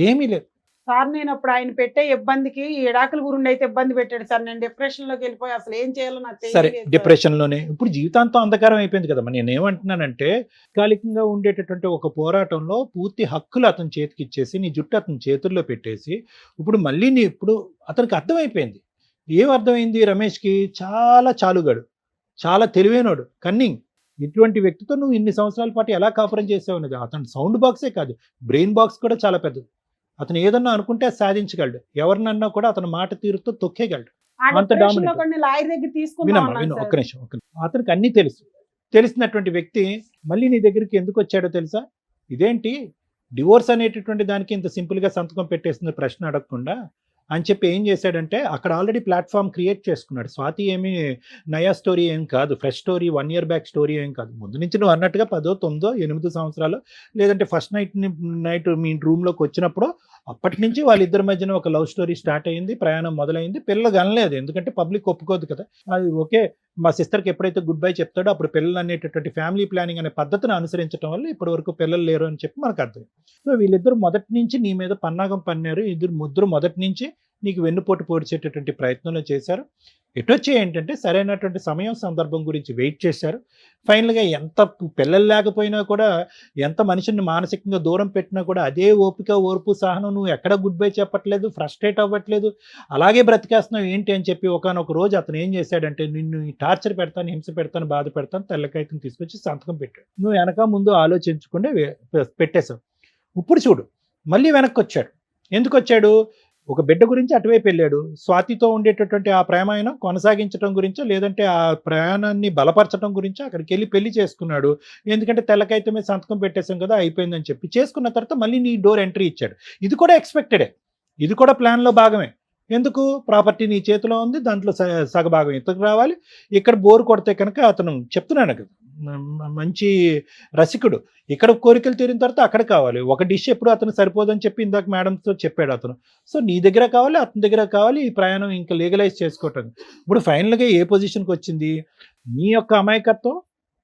ఏమీ లేదు సార్. నేను అప్పుడు ఆయన పెట్టే ఇబ్బందికి ఈ ఎడాకుల గురుండి అయితే ఇబ్బంది పెట్టాడు సార్. నేను డిప్రెషన్ లోకి వెళ్ళిపోయి అసలు ఏం చేయాలో నాకు సరే, తెలియలేదు సార్. డిప్రెషన్ లోనే ఇప్పుడు జీవితాంతం అంధకారం అయిపోయింది కదా. నేను ఏమంటున్నానంటే తాత్కాలికంగా ఉండేటటువంటి ఒక పోరాటంలో పూర్తి హక్కులు అతని చేతికి ఇచ్చేసి నీ జుట్టు అతని చేతుల్లో పెట్టేసి ఇప్పుడు మళ్ళీ ఇప్పుడు అతనికి అర్థమైపోయింది. ఏం అర్థమైంది? రమేష్కి చాలా చాలుగాడు, చాలా తెలివైనోడు, కన్నింగ్. ఇటువంటి వ్యక్తితో నువ్వు ఇన్ని సంవత్సరాల పాటు ఎలా కాపురం చేసావు అనేది. అతని సౌండ్ బాక్సే కాదు, బ్రెయిన్ బాక్స్ కూడా చాలా పెద్దది. అతను ఏదన్నా అనుకుంటే సాధించగలడు, ఎవరినన్నా కూడా అతని మాట తీరుతో తొక్కేయగలడు. ఆ అంత డిప్రెషన్ లో dominant. కొన్ని లాయర్ దగ్గర తీసుకుందాం వినమ్మా, అన్నాను విను, సార్. ఒక్క నిమిషం. అతనికి అన్నీ తెలిసినటువంటి వ్యక్తి మళ్ళీ నీ దగ్గరికి ఎందుకు వచ్చాడో తెలుసా? ఇదేంటి డివోర్స్ అనేటటువంటి దానికి ఇంత సింపుల్గా సంతకం పెట్టేసిన ప్రశ్న అడగకుండా అని చెప్పి ఏం చేశాడంటే అక్కడ ఆల్రెడీ ప్లాట్ఫామ్ క్రియేట్ చేసుకున్నాడు. స్వాతి ఏమి నయా స్టోరీ ఏం కాదు, fresh story, 1 year back story ఏం కాదు. ముందు నుంచి నువ్వు అన్నట్టుగా 10, 9, 8 సంవత్సరాలు లేదంటే ఫస్ట్ నైట్ మీ రూమ్లోకి వచ్చినప్పుడు అప్పటి నుంచి వాళ్ళిద్దరి మధ్యన ఒక లవ్ స్టోరీ స్టార్ట్ అయ్యింది, ప్రయాణం మొదలైంది. పిల్లలు కనలేదు, ఎందుకంటే పబ్లిక్ ఒప్పుకోదు కదా. అది ఓకే, మా సిస్టర్కి ఎప్పుడైతే గుడ్ బై చెప్తాడో అప్పుడు పిల్లలు అనేటటువంటి ఫ్యామిలీ ప్లానింగ్ అనే పద్ధతిని అనుసరించడం వల్ల ఇప్పటి వరకు పిల్లలు లేరు అని చెప్పి మనకు అర్థం. సో వీళ్ళిద్దరు మొదటి నుంచి నీ మీద పన్నాగం పన్నారు. ముగ్గురు మొదటి నుంచి నీకు వెన్నుపోటు పొడిచేటటువంటి ప్రయత్నంలో చేశారు. ఎటొచ్చి ఏంటంటే సరైనటువంటి సమయం సందర్భం గురించి వెయిట్ చేశారు. ఫైనల్గా ఎంత పిల్లలు లేకపోయినా కూడా, ఎంత మనిషిని మానసికంగా దూరం పెట్టినా కూడా అదే ఓపిక, ఓర్పు, సహనం. నువ్వు ఎక్కడ గుడ్ బై చెప్పట్లేదు, ఫ్రస్ట్రేట్ అవ్వట్లేదు, అలాగే బ్రతికేస్తున్నావు ఏంటి అని చెప్పి ఒకానొక రోజు అతను ఏం చేశాడంటే నిన్ను టార్చర్ పెడతాను, హింస పెడతాను, బాధ పెడతాను, తెల్లకాయతం తీసుకొచ్చి సంతకం పెట్టాడు. నువ్వు వెనక ముందు ఆలోచించకుండా పెట్టేశావు. ఇప్పుడు చూడు మళ్ళీ వెనక్కి వచ్చాడు. ఎందుకు వచ్చాడు? ఒక బిడ్డ గురించి అటువైపు వెళ్ళాడు. స్వాతితో ఉండేటటువంటి ఆ ప్రేమాయణం కొనసాగించడం గురించో లేదంటే ఆ ప్రయాణాన్ని బలపరచడం గురించో అక్కడికి వెళ్ళి పెళ్లి చేసుకున్నాడు. ఎందుకంటే తెల్లకైతే మీద సంతకం పెట్టేశాం కదా, అయిపోయిందని చెప్పి చేసుకున్న తర్వాత మళ్ళీ నీ డోర్ ఎంట్రీ ఇచ్చాడు. ఇది కూడా ఎక్స్పెక్టెడే, ఇది కూడా ప్లాన్లో భాగమే. ఎందుకు? ప్రాపర్టీ నీ చేతిలో ఉంది, దాంట్లో సగభాగం ఇతకు రావాలి. ఇక్కడ బోర్ కొడితే కనుక అతను చెప్తున్నాను కదా, మంచి రసికుడు, ఇక్కడ కోరికలు తీరిన తర్వాత అక్కడ కావాలి. ఒక డిష్ ఎప్పుడు అతను సరిపోదని చెప్పి ఇందాక మేడంతో చెప్పాడు అతను. సో నీ దగ్గర కావాలి, అతని దగ్గర కావాలి, ఈ ప్రయాణం ఇంకా లీగలైజ్ చేసుకోవటం. ఇప్పుడు ఫైనల్గా ఏ పొజిషన్కి వచ్చింది? నీ యొక్క అమాయకత్వం,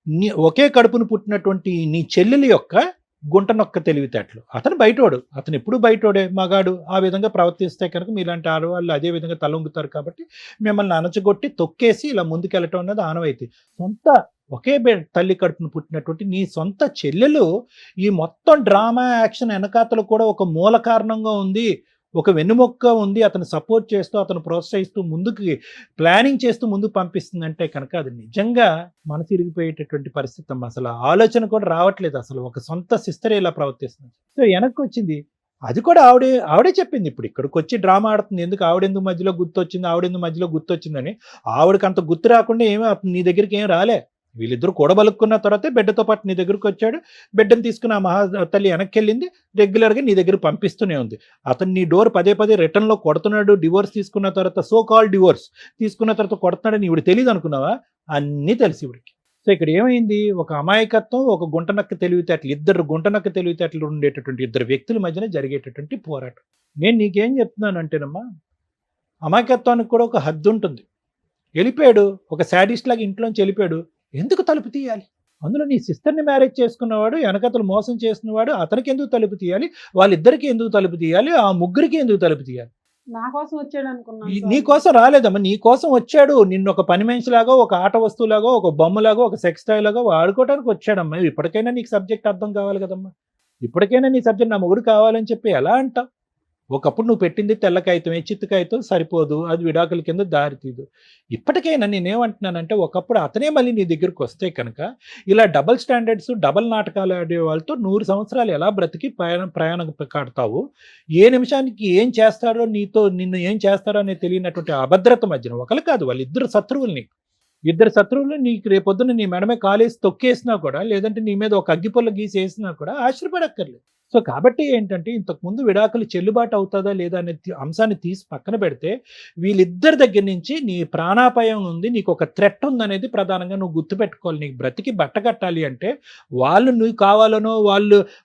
నీ ఒకే కడుపును పుట్టినటువంటి నీ చెల్లెలి యొక్క గుంటనొక్క తెలివితేటలు. అతను బయటోడు, అతను ఎప్పుడు బయటోడే, మగాడు. ఆ విధంగా ప్రవర్తిస్తే కనుక మీలాంటి ఆడవాళ్ళు అదే విధంగా తలొంగుతారు. కాబట్టి మిమ్మల్ని అణచగొట్టి తొక్కేసి ఇలా ముందుకెళ్ళటం అన్నది ఆనవాయితీ. సొంత ఒకే తల్లి కడుపును పుట్టినటువంటి నీ సొంత చెల్లెలు ఈ మొత్తం డ్రామా యాక్షన్ వెనకాతలు కూడా ఒక మూల కారణంగా ఉంది, ఒక వెన్నుమొక్క ఉంది. అతను సపోర్ట్ చేస్తూ, అతను ప్రోత్సహిస్తూ, ముందుకు ప్లానింగ్ చేస్తూ ముందుకు పంపిస్తుందంటే కనుక అది నిజంగా మనసు ఇరిగిపోయేటటువంటి పరిస్థితి అమ్మ. అసలు ఆలోచన కూడా రావట్లేదు. అసలు ఒక సొంత సిస్టర్ ఇలా ప్రవర్తిస్తుంది. సో వెనక్కి వచ్చింది, అది కూడా ఆవిడే చెప్పింది. ఇప్పుడు ఇక్కడికి వచ్చి డ్రామా ఆడుతుంది. ఎందుకు? ఆవిడెందుకు మధ్యలో గుర్తొచ్చిందని. ఆవిడకి అంత గుర్తు రాకుండా ఏమీ నీ దగ్గరికి ఏం రాలే. వీళ్ళిద్దరు కూడబలుక్కున్న తర్వాతే బిడ్డతో పాటు నీ దగ్గరకు వచ్చాడు. బిడ్డను తీసుకుని ఆ మహా తల్లి వెనక్కి వెళ్ళింది. రెగ్యులర్గా నీ దగ్గర పంపిస్తూనే ఉంది. అతను నీ డోర్ పదే రిటర్న్లో కొడుతున్నాడు. డివోర్స్ తీసుకున్న తర్వాత, సో కాల్ డివోర్స్ తీసుకున్న తర్వాత కొడుతున్నాడని ఇవిడు తెలియదు అనుకున్నావా? అన్నీ తెలిసి ఇవిడికి. సో ఇక్కడ ఏమైంది? ఒక అమాయకత్వం, ఒక గుంటనక్క తెలివితేటలు, ఇద్దరు గుంటనక్క తెలివితేటలు ఉండేటటువంటి ఇద్దరు వ్యక్తుల మధ్యన జరిగేటటువంటి పోరాటం. నేను నీకేం చెప్తున్నానంటేనమ్మా, అమాయకత్వానికి కూడా ఒక హద్దు ఉంటుంది. వెళ్ళిపోయాడు, ఒక శాడిస్ట్ లాగా ఇంట్లోంచి వెళ్ళిపోయాడు. ఎందుకు తలుపు తీయాలి? అందులో నీ సిస్టర్ని మ్యారేజ్ చేసుకున్నవాడు, వెనకతలు మోసం చేసినవాడు, అతనికి ఎందుకు తలుపు తీయాలి? వాళ్ళిద్దరికి ఎందుకు తలుపు తీయాలి? ఆ ముగ్గురికి ఎందుకు తలుపు తీయాలి? నా కోసం వచ్చాడు అనుకున్నాను నీ కోసం రాలేదమ్మా, నీ కోసం వచ్చాడు. నిన్ను ఒక పని మనిషిలాగా, ఒక ఆట వస్తువులాగా, ఒక బొమ్మలాగా, ఒక సెక్స్ టాయ్ లాగా వాడుకోవడానికి వచ్చాడమ్మా. ఇప్పటికైనా నీకు సబ్జెక్ట్ అర్థం కావాలి కదమ్మా. ఇప్పటికైనా నీ సబ్జెక్ట్ నా మొగుడు కావాలని చెప్పి ఎలా అంటావు? ఒకప్పుడు నువ్వు పెట్టింది తెల్ల కాగితమే, చిత్తు కాగితం సరిపోదు, అది విడాకుల కింద దారి తీదు. ఇప్పటికైనా నేనేమంటున్నానంటే, ఒకప్పుడు అతనే మళ్ళీ నీ దగ్గరికి వస్తే కనుక ఇలా డబల్ స్టాండర్డ్స్, డబల్ నాటకాలు ఆడే వాళ్ళతో 100 సంవత్సరాలు ఎలా బ్రతికి ప్రయాణం కాడతావు? ఏ నిమిషానికి ఏం చేస్తాడో, నిన్ను ఏం చేస్తాడో అనేది తెలియనటువంటి అభద్రత మధ్యన ఒకరు కాదు, వాళ్ళిద్దరు శత్రువులు నీకు. ఇద్దరు శత్రువులు నీకు రేపొద్దున నీ మెడమే కాలేసి తొక్కేసినా కూడా, లేదంటే నీ మీద ఒక అగ్గిపుల్ల గీసేసినా కూడా ఆశ్చర్యపడక్కర్లేదు. సో కాబట్టి ఏంటంటే, ఇంతకుముందు విడాకులు చెల్లుబాటు అవుతుందా లేదా అనే అంశాన్ని తీసి పక్కన పెడితే, వీళ్ళిద్దరి దగ్గర నుంచి నీ ప్రాణాపాయం ఉంది, నీకు ఒక థ్రెట్ ఉందనేది ప్రధానంగా నువ్వు గుర్తుపెట్టుకోవాలి. నీకు బ్రతికి బట్ట కట్టాలి అంటే, వాళ్ళు నువ్వు కావాలనో,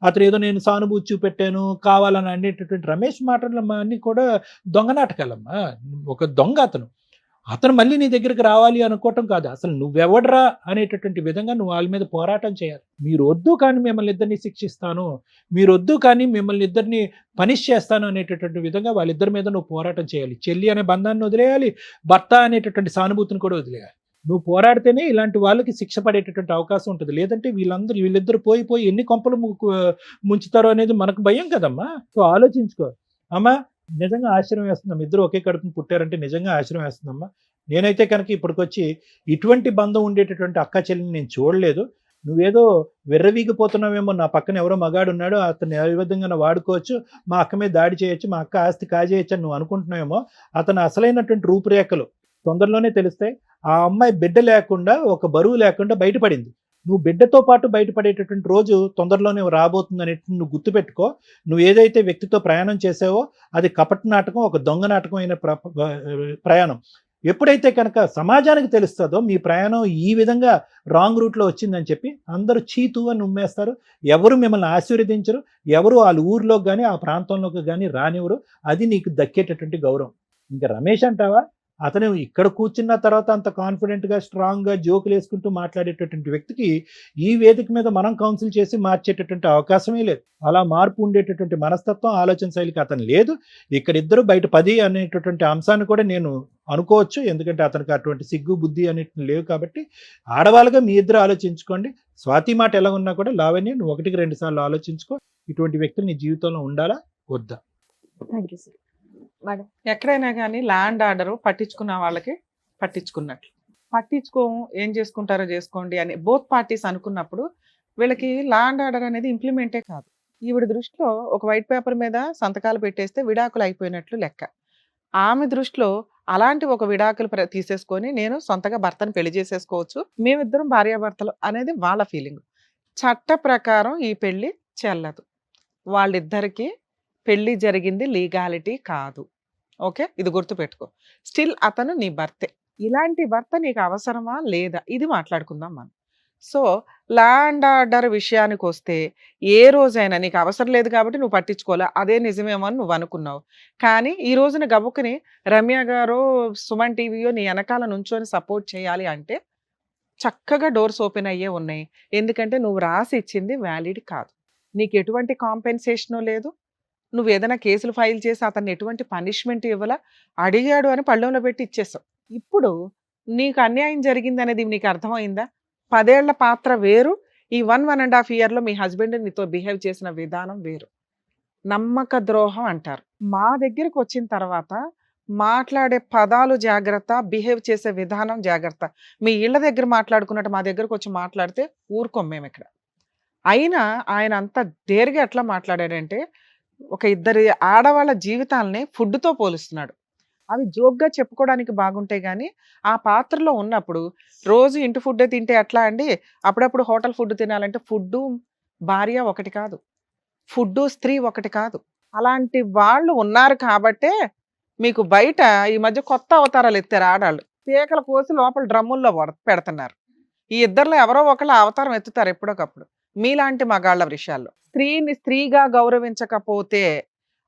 అతను ఏదో నేను సానుభూతి చూపెట్టాను కావాలని అనేటటువంటి రమేష్ మాటలు అన్నీ కూడా దొంగ నాటకాలమ్మా. ఒక దొంగ అతను మళ్ళీ నీ దగ్గరికి రావాలి అనుకోవటం కాదు, అసలు నువ్వెవడరా అనేటటువంటి విధంగా నువ్వు వాళ్ళ మీద పోరాటం చేయాలి. మీరు వద్దు కానీ మిమ్మల్ని ఇద్దరిని శిక్షిస్తాను, మీరు వద్దు కానీ మిమ్మల్ని ఇద్దరిని పనిష్ చేస్తాను అనేటటువంటి విధంగా వాళ్ళిద్దరి మీద నువ్వు పోరాటం చేయాలి. చెల్లి అనే బంధాన్ని వదిలేయాలి, భర్త అనేటటువంటి సానుభూతిని కూడా వదిలేయాలి. నువ్వు పోరాడితేనే ఇలాంటి వాళ్ళకి శిక్ష పడేటటువంటి అవకాశం ఉంటుంది. లేదంటే వీళ్ళిద్దరు పోయి ఎన్ని కొంపలు ముంచుతారో అనేది మనకు భయం కదమ్మా. సో ఆలోచించుకో అమ్మా. నిజంగా ఆశ్చర్యం వేస్తుందమ్మా, ఇద్దరు ఒకే కడుపుని పుట్టారంటే నిజంగా ఆశ్చర్యం వేస్తుందమ్మా. నేనైతే కనుక ఇప్పటికొచ్చి ఇటువంటి బంధం ఉండేటటువంటి అక్క చెల్లిని నేను చూడలేదు. నువ్వేదో విర్రవీగిపోతున్నావేమో, నా పక్కన ఎవరో మగాడు ఉన్నాడు, అతను ఏ విధంగా వాడుకోవచ్చు, మా అక్క మీద దాడి చేయొచ్చు, మా అక్క ఆస్తి కాజేయచ్చు అని నువ్వు అనుకుంటున్నావేమో. అతను అసలైనటువంటి రూపురేఖలు తొందరలోనే తెలుస్తాయి. ఆ అమ్మాయి బిడ్డ లేకుండా, ఒక బరువు లేకుండా బయటపడింది. నువ్వు బిడ్డతో పాటు బయటపడేటటువంటి రోజు తొందరలోనే రాబోతుంది అనేటువంటి నువ్వు గుర్తుపెట్టుకో. నువ్వు ఏదైతే వ్యక్తితో ప్రయాణం చేసావో అది కపట నాటకం, ఒక దొంగ నాటకం అయిన ప్రయాణం. ఎప్పుడైతే కనుక సమాజానికి తెలుస్తుందో మీ ప్రయాణం ఈ విధంగా రాంగ్ రూట్లో వచ్చిందని చెప్పి అందరూ చీతు అని ఉమ్మేస్తారు. ఎవరు మిమ్మల్ని ఆశీర్వదించరు, ఎవరు వాళ్ళ ఊర్లోకి కానీ ఆ ప్రాంతంలోకి కానీ రానివ్వరు. అది నీకు దక్కేటటువంటి గౌరవం. ఇంకా రమేష్ అంటావా, అతను ఇక్కడ కూర్చున్న తర్వాత అంత కాన్ఫిడెంట్గా స్ట్రాంగ్గా జోకులు వేసుకుంటూ మాట్లాడేటటువంటి వ్యక్తికి ఈ వేదిక మీద మనం కౌన్సిల్ చేసి మార్చేటటువంటి అవకాశమే లేదు. అలా మార్పు ఉండేటటువంటి మనస్తత్వం, ఆలోచన శైలికి అతను లేదు. ఇక్కడిద్దరు బయట 10 అనేటటువంటి అంశాన్ని కూడా నేను అనుకోవచ్చు. ఎందుకంటే అతనికి అటువంటి సిగ్గు బుద్ధి అనేటివి లేవు. కాబట్టి ఆడవాళ్ళగా మీ ఇద్దరు ఆలోచించుకోండి. స్వాతి మాట ఎలా ఉన్నా కూడా లావణ్య నువ్వు 1కి 2 సార్లు ఆలోచించుకో. ఇటువంటి వ్యక్తులు నీ జీవితంలో ఉండాలా వద్దా? Thank you sir. మేడం, ఎక్కడైనా కానీ ల్యాండ్ ఆర్డర్ పట్టించుకున్న వాళ్ళకి పట్టించుకున్నట్లు, పట్టించుకోము ఏం చేసుకుంటారో చేసుకోండి అని బోత్ పార్టీస్ అనుకున్నప్పుడు వీళ్ళకి ల్యాండ్ ఆర్డర్ అనేది ఇంప్లిమెంటే కాదు. ఈవిడ దృష్టిలో ఒక వైట్ పేపర్ మీద సంతకాలు పెట్టేస్తే విడాకులు అయిపోయినట్లు లెక్క. ఆమె దృష్టిలో అలాంటి ఒక విడాకులు తీసేసుకొని నేను సొంతగా భర్తను పెళ్లి చేసేసుకోవచ్చు, మేమిద్దరం భార్యాభర్తలు అనేది వాళ్ళ ఫీలింగ్. చట్ట ప్రకారం ఈ పెళ్లి చెల్లదు. వాళ్ళిద్దరికి పెళ్లి జరిగింది లీగాలిటీ కాదు. ఓకే, ఇది గుర్తుపెట్టుకో. స్టిల్ అతను నీ భర్తే. ఇలాంటి భర్త నీకు అవసరమా లేదా ఇది మాట్లాడుకుందాం మనం. సో ల్యాండ్ ఆర్డర్ విషయానికి వస్తే ఏ రోజైనా నీకు అవసరం లేదు కాబట్టి నువ్వు పట్టించుకోలే, అదే నిజమేమో అని నువ్వు అనుకున్నావు. కానీ ఈ రోజున గబుక్కుని రమ్య గారో సుమన్ టీవీయో నీ వెనకాల నుంచొని సపోర్ట్ చేయాలి అంటే చక్కగా డోర్స్ ఓపెన్ అయ్యే ఉన్నాయి. ఎందుకంటే నువ్వు రాసి ఇచ్చింది వ్యాలిడ్ కాదు, నీకు ఎటువంటి కాంపెన్సేషను లేదు, నువ్వు ఏదైనా కేసులు ఫైల్ చేసి అతన్ని ఎటువంటి పనిష్మెంట్ ఇవ్వాలా, అడిగాడు అని పళ్ళెంలో పెట్టి ఇచ్చేసావు. ఇప్పుడు నీకు అన్యాయం జరిగింది అనేది నీకు అర్థమైందా? 10 ఏళ్ల పాత్ర వేరు, ఈ 1.5 ఇయర్లో మీ హస్బెండ్ నీతో బిహేవ్ చేసిన విధానం వేరు. నమ్మక ద్రోహం అంటారు. మా దగ్గరకు వచ్చిన తర్వాత మాట్లాడే పదాలు జాగ్రత్త, బిహేవ్ చేసే విధానం జాగ్రత్త. మీ ఇళ్ళ దగ్గర మాట్లాడుకున్నట్టు మా దగ్గరకు వచ్చి మాట్లాడితే ఊరుకోం మేము ఇక్కడ. అయినా ఆయన అంత డేర్గా ఎట్లా మాట్లాడాడంటే, ఒక ఇద్దరి ఆడవాళ్ళ జీవితాలని ఫుడ్తో పోలుస్తున్నాడు. అవి జోక్గా చెప్పుకోవడానికి బాగుంటాయి కానీ ఆ పాత్రలో ఉన్నప్పుడు రోజు ఇంటి ఫుడ్డే తింటే ఎట్లా అండి, అప్పుడప్పుడు హోటల్ ఫుడ్ తినాలంటే ఫుడ్డు భార్య ఒకటి కాదు, ఫుడ్డు స్త్రీ ఒకటి కాదు. అలాంటి వాళ్ళు ఉన్నారు కాబట్టే మీకు బయట ఈ మధ్య కొత్త అవతారాలు ఎత్తారు ఆడాళ్ళు. పీకల కోసి లోపల డ్రమ్ముల్లో పెడుతున్నారు. ఈ ఇద్దరిలో ఎవరో ఒకళ్ళు అవతారం ఎత్తుతారు ఎప్పుడోకప్పుడు మీలాంటి మగాళ్ళ విషయాల్లో. స్త్రీని స్త్రీగా గౌరవించకపోతే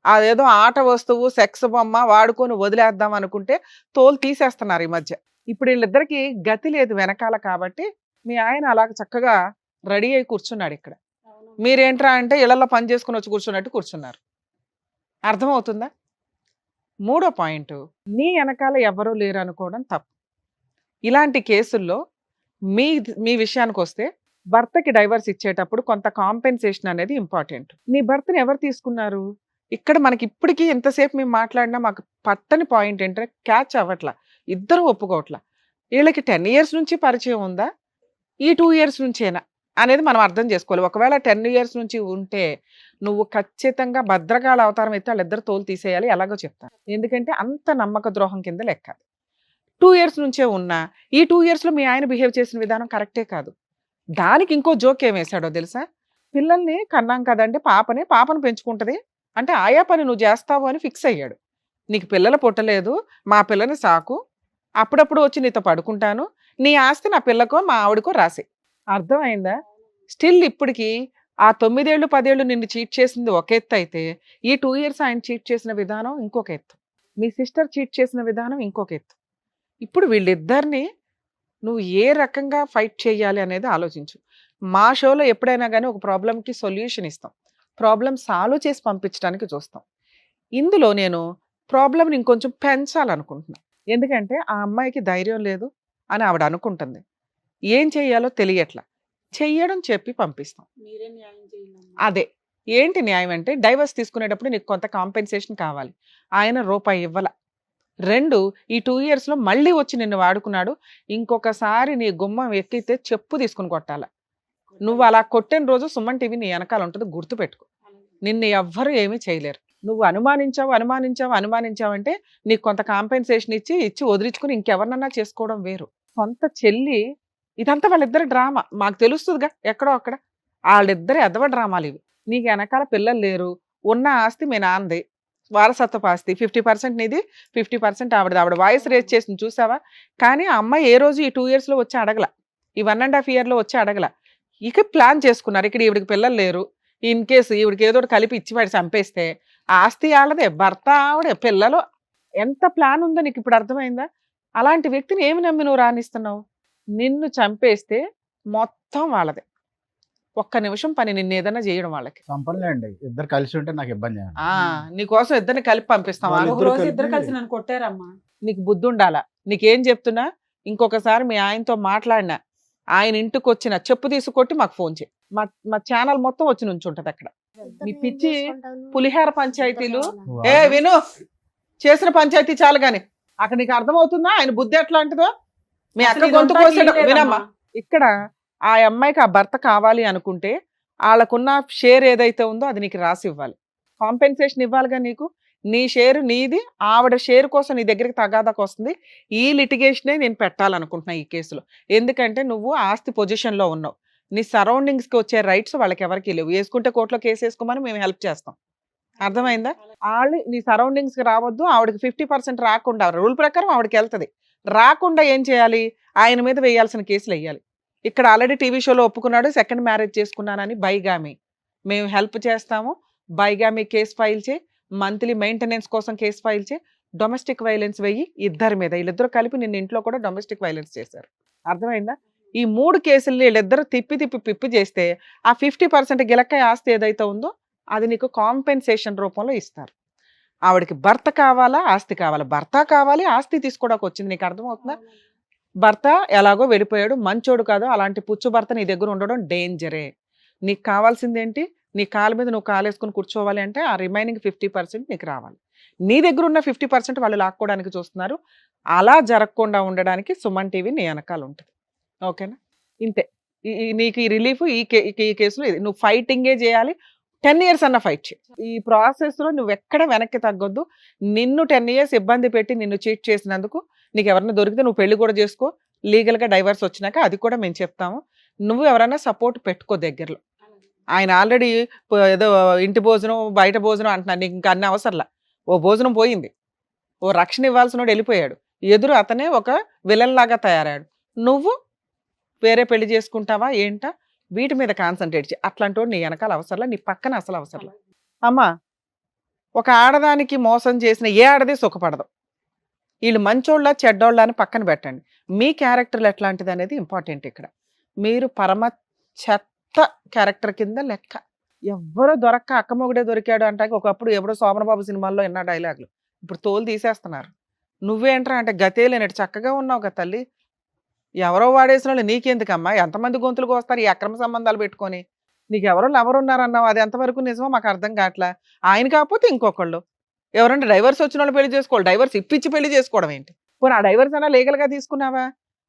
అదేదో ఆట వస్తువు, సెక్స్ బొమ్మ వాడుకొని వదిలేద్దాం అనుకుంటే తోలు తీసేస్తున్నారు ఈ మధ్య. ఇప్పుడు వీళ్ళిద్దరికి గతి లేదు వెనకాల కాబట్టి మీ ఆయన అలాగ చక్కగా రెడీ అయి కూర్చున్నాడు ఇక్కడ. మీరేంట్రా అంటే ఇళ్లలో పని చేసుకుని వచ్చి కూర్చున్నట్టు కూర్చున్నారు. అర్థమవుతుందా? మూడో పాయింట్, నీ వెనకాల ఎవరూ లేరు అనుకోవడం తప్పు. ఇలాంటి కేసుల్లో మీ మీ విషయానికి వస్తే భర్తకి డైవర్స్ ఇచ్చేటప్పుడు కొంత కాంపెన్సేషన్ అనేది ఇంపార్టెంట్. నీ భర్తని ఎవరు తీసుకున్నారు? ఇక్కడ మనకి ఇప్పటికీ ఎంతసేపు మేము మాట్లాడినా మాకు పట్టని పాయింట్ ఏంటంటే క్యాచ్ అవ్వట్లా, ఇద్దరు ఒప్పుకోవట్లా. వీళ్ళకి 10 years నుంచి పరిచయం ఉందా, ఈ 2 years నుంచేనా అనేది మనం అర్థం చేసుకోవాలి. ఒకవేళ 10 years నుంచి ఉంటే నువ్వు ఖచ్చితంగా భద్రకాళ అవతారం అయితే వాళ్ళిద్దరు తోలు తీసేయాలి, ఎలాగో చెప్తాను. ఎందుకంటే అంత నమ్మక ద్రోహం కింద లెక్క. 2 years నుంచే ఉన్నా ఈ 2 yearsలో మీ ఆయన బిహేవ్ చేసిన విధానం కరెక్టే కాదు. దానికి ఇంకో జోక్ ఏం వేశాడో తెలుసా? పిల్లల్ని కన్నాం కదండి, పాపను పెంచుకుంటది అంటే ఆయా పని నువ్వు చేస్తావు అని ఫిక్స్ అయ్యాడు. నీకు పిల్లలు పుట్టలేదు, మా పిల్లని సాకు, అప్పుడప్పుడు వచ్చి నీతో పడుకుంటాను, నీ ఆస్తి నా పిల్లకో మా ఆవిడకో రాసి. అర్థమైందా? స్టిల్ ఇప్పటికి ఆ 9 ఏళ్ళు 10 ఏళ్ళు నిన్ను చీట్ చేసింది ఒక ఎత్తు అయితే, ఈ 2 years ఆయన చీట్ చేసిన విధానం ఇంకొక ఎత్తు, మీ సిస్టర్ చీట్ చేసిన విధానం ఇంకొక ఎత్తు. ఇప్పుడు వీళ్ళిద్దరిని నువ్వు ఏ రకంగా ఫైట్ చేయాలి అనేది ఆలోచించు. మా షోలో ఎప్పుడైనా కానీ ఒక ప్రాబ్లంకి సొల్యూషన్ ఇస్తాం, ప్రాబ్లం సాల్వ్ చేసి పంపించడానికి చూస్తాం. ఇందులో నేను ప్రాబ్లంని ఇంకొంచెం పెంచాలనుకుంటున్నాను. ఎందుకంటే ఆ అమ్మాయికి ధైర్యం లేదు అని ఆవిడ అనుకుంటుంది, ఏం చెయ్యాలో తెలియట్లా, చెయ్యడం చెప్పి పంపిస్తాం. అదే ఏంటి న్యాయం అంటే, డైవర్స్ తీసుకునేటప్పుడు నీకు కొంత కాంపెన్సేషన్ కావాలి. ఆయన రూపాయి ఇవ్వాల. 2, ఈ 2 yearsలో మళ్ళీ వచ్చి నిన్ను వాడుకున్నాడు, ఇంకొకసారి నీ గుమ్మం ఎక్కితే చెప్పు తీసుకుని కొట్టాల. నువ్వు అలా కొట్టిన రోజు సుమన్ టీవీ నీ వెనకాల ఉంటుంది, గుర్తుపెట్టుకో. నిన్ను ఎవ్వరు ఏమీ చేయలేరు. నువ్వు అనుమానించావంటే నీకు కొంత కాంపెన్సేషన్ ఇచ్చి వదిలించుకుని ఇంకెవరినన్నా చేసుకోవడం వేరు. సొంత చెల్లి, ఇదంతా వాళ్ళిద్దరు డ్రామా మాకు తెలుస్తుందిగా ఎక్కడో అక్కడ. వాళ్ళిద్దరు ఎదవ డ్రామాలు ఇవి. నీకు వెనకాల పిల్లలు లేరు, ఉన్న ఆస్తి మీ నాన్నది, వారసత్వపు ఆస్తి 50% నీది, 50% ఆవిడది. ఆవిడ వాయిస్ రేస్ చేసింది చూసావా? కానీ ఆ అమ్మాయి ఏ రోజు ఈ 2 yearsలో వచ్చి అడగల, ఈ 1.5 yearలో వచ్చి అడగల. ఇక ప్లాన్ చేసుకున్నారు, ఇక్కడ ఈవిడికి పిల్లలు లేరు, ఇన్ కేసు ఈవిడికి ఏదో ఒకటి కలిపి ఇచ్చి వాడి చంపేస్తే ఆస్తి ఆళ్ళదే, భర్త ఆవిడే, పిల్లలు. ఎంత ప్లాన్ ఉందో నీకు ఇప్పుడు అర్థమైందా? అలాంటి వ్యక్తిని ఏమి నమ్మి నువ్వు రాణిస్తున్నావు? నిన్ను చంపేస్తే మొత్తం వాళ్ళదే. ఒక్క నిమిషం పని నిన్ను ఏదైనా చేయడం వాళ్ళకి. సంపన్లేండి, ఇద్దరు కలిసి ఉంటే నాకు ఇబ్బంది ఏమి. నీకోసం ఇద్దరిని కలిపి పంపిస్తాం. ఇద్దరు కలిసి నన్ను కొట్టారమ్మా. నీకు బుద్ధి ఉండాలా? నీకేం చెప్తున్నా, ఇంకొకసారి మీ ఆయనతో మాట్లాడినా, ఆయన ఇంటికి వచ్చిన చెప్పు తీసుకొట్టి మాకు ఫోన్ చేయి. మా ఛానల్ మొత్తం వచ్చి నుంచి ఉంటది అక్కడ. మీ పిచ్చి పులిహార పంచాయతీలు విను, చేసిన పంచాయతీ చాలు గాని అక్కడ నీకు అర్థమవుతుందా ఆయన బుద్ధి ఎట్లాంటిదో? మీ అక్క గొంతు కోసాడు వినమ్మా. ఇక్కడ ఆ అమ్మాయికి ఆ భర్త కావాలి అనుకుంటే వాళ్ళకున్న షేర్ ఏదైతే ఉందో అది నీకు రాసి ఇవ్వాలి, కాంపెన్సేషన్ ఇవ్వాలిగా. నీకు నీ షేరు నీది, ఆవిడ షేర్ కోసం నీ దగ్గరికి తగాదాకు వస్తుంది. ఈ లిటిగేషనే నేను పెట్టాలనుకుంటున్నా ఈ కేసులో. ఎందుకంటే నువ్వు ఆస్తి పొజిషన్లో ఉన్నావు, నీ సరౌండింగ్స్కి వచ్చే రైట్స్ వాళ్ళకి ఎవరికి లేవు. వేసుకుంటే కోర్టులో కేసు వేసుకోమని మేము హెల్ప్ చేస్తాం. అర్థమైందా? వాళ్ళు నీ సరౌండింగ్స్కి రావద్దు, ఆవిడకి 50% రాకుండా, రూల్ ప్రకారం ఆవిడకి వెళ్తుంది, రాకుండా ఏం చేయాలి? ఆయన మీద వేయాల్సిన కేసులు వేయాలి. ఇక్కడ ఆల్రెడీ టీవీ షోలో ఒప్పుకున్నాడు, సెకండ్ మ్యారేజ్ చేసుకున్నానని. బైగామి మేము హెల్ప్ చేస్తాము, బైగామి కేసు ఫైల్ చేయి, మంత్లీ మెయింటెనెన్స్ కోసం కేసు ఫైల్ చేయి, డొమెస్టిక్ వైలెన్స్ వెయ్యి ఇద్దరి మీద. వీళ్ళిద్దరు కలిపి నిన్న ఇంట్లో కూడా డొమెస్టిక్ వైలెన్స్ చేశారు. అర్థమైందా? ఈ 3 కేసులు వీళ్ళిద్దరు తిప్పి చేస్తే ఆ 50% గిలక్కాయ ఆస్తి ఏదైతే ఉందో అది నీకు కాంపెన్సేషన్ రూపంలో ఇస్తారు. ఆవిడకి భర్త కావాలా, ఆస్తి కావాలా? భర్త కావాలి, ఆస్తి తీసుకోవడానికి వచ్చింది. నీకు అర్థమవుతుందా? భర్త ఎలాగో వెళ్ళిపోయాడు, మంచోడు కాదు, అలాంటి పుచ్చు భర్త నీ దగ్గర ఉండడం డేంజరే. నీకు కావాల్సింది ఏంటి? నీ కాళ్ళ మీద నువ్వు కాలేసుకుని కూర్చోవాలి అంటే ఆ రిమైనింగ్ 50% నీకు రావాలి. నీ దగ్గర ఉన్న 50% వాళ్ళు లాక్కోవడానికి చూస్తున్నారు. అలా జరగకుండా ఉండడానికి సుమన్ టీవీ నీ వెనకాల ఉంటుంది. ఓకేనా? ఇంతే. నీకు ఈ రిలీఫ్ ఈ కేసులో ఇది. నువ్వు ఫైటింగే చేయాలి, 10 years అన్న ఫైట్ చేయి. ఈ ప్రాసెస్లో నువ్వు ఎక్కడ వెనక్కి తగ్గొద్దు. నిన్ను 10 years ఇబ్బంది పెట్టి నిన్ను చీట్ చేసినందుకు నీకు ఎవరైనా దొరికితే నువ్వు పెళ్లి కూడా చేసుకో, లీగల్గా డైవర్స్ వచ్చినాక అది కూడా మేము చెప్తాము. నువ్వు ఎవరైనా సపోర్ట్ పెట్టుకో దగ్గరలో. ఆయన ఆల్రెడీ ఏదో ఇంటి భోజనం బయట భోజనం అంటున్నాను, నీకు ఇంకా అన్ని అవసరంలా. ఓ భోజనం పోయింది, ఓ రక్షణ ఇవ్వాల్సిన వాడు వెళ్ళిపోయాడు, ఎదురు అతనే ఒక విలన్ లాగా తయారాడు. నువ్వు వేరే పెళ్లి చేసుకుంటావా ఏంటా? వీటి మీద కాన్సన్ట్రేట్ చేయి. అట్లాంటి వాడు నీ వెనకాల అవసరంలా, నీ పక్కన అసలు అవసరంలా. అమ్మా, ఒక ఆడదానికి మోసం చేసిన ఏ ఆడది సుఖపడదు. వీళ్ళు మంచోళ్ళ చెడ్డోళ్ళ అని పక్కన పెట్టండి. మీ క్యారెక్టర్లు ఎట్లాంటిది అనేది ఇంపార్టెంట్. ఇక్కడ మీరు పరమ చెత్త క్యారెక్టర్ కింద లెక్క. ఎవ్వరూ దొరక్క అక్కమొగుడే దొరికాడు అంటే ఒకప్పుడు ఎవడో సోమనబాబు సినిమాల్లో ఎన్నో డైలాగులు. ఇప్పుడు తోలు తీసేస్తున్నారు. నువ్వేంట్రా అంటే గతే లేనట్టు చక్కగా ఉన్నావు కదా తల్లి. ఎవరో వాడేసిన వాళ్ళు నీకెందుకమ్మా? ఎంతమంది గొంతులు కోస్తారు ఈ అక్రమ సంబంధాలు పెట్టుకొని? నీకు ఎవరో లవర్ ఉన్నారన్నావు, అది ఎంతవరకు నిజమో మాకు అర్థం కావట్లా. ఆయన కాకపోతే ఇంకొకళ్ళు ఎవరంటే డైవర్స్ వచ్చిన వాళ్ళు పెళ్లి చేసుకోవాలి, డైవర్స్ ఇప్పించి పెళ్లి చేసుకోవడం ఏంటి? పోనీ ఆ డైవర్స్ అయినా లీగల్గా తీసుకున్నావా?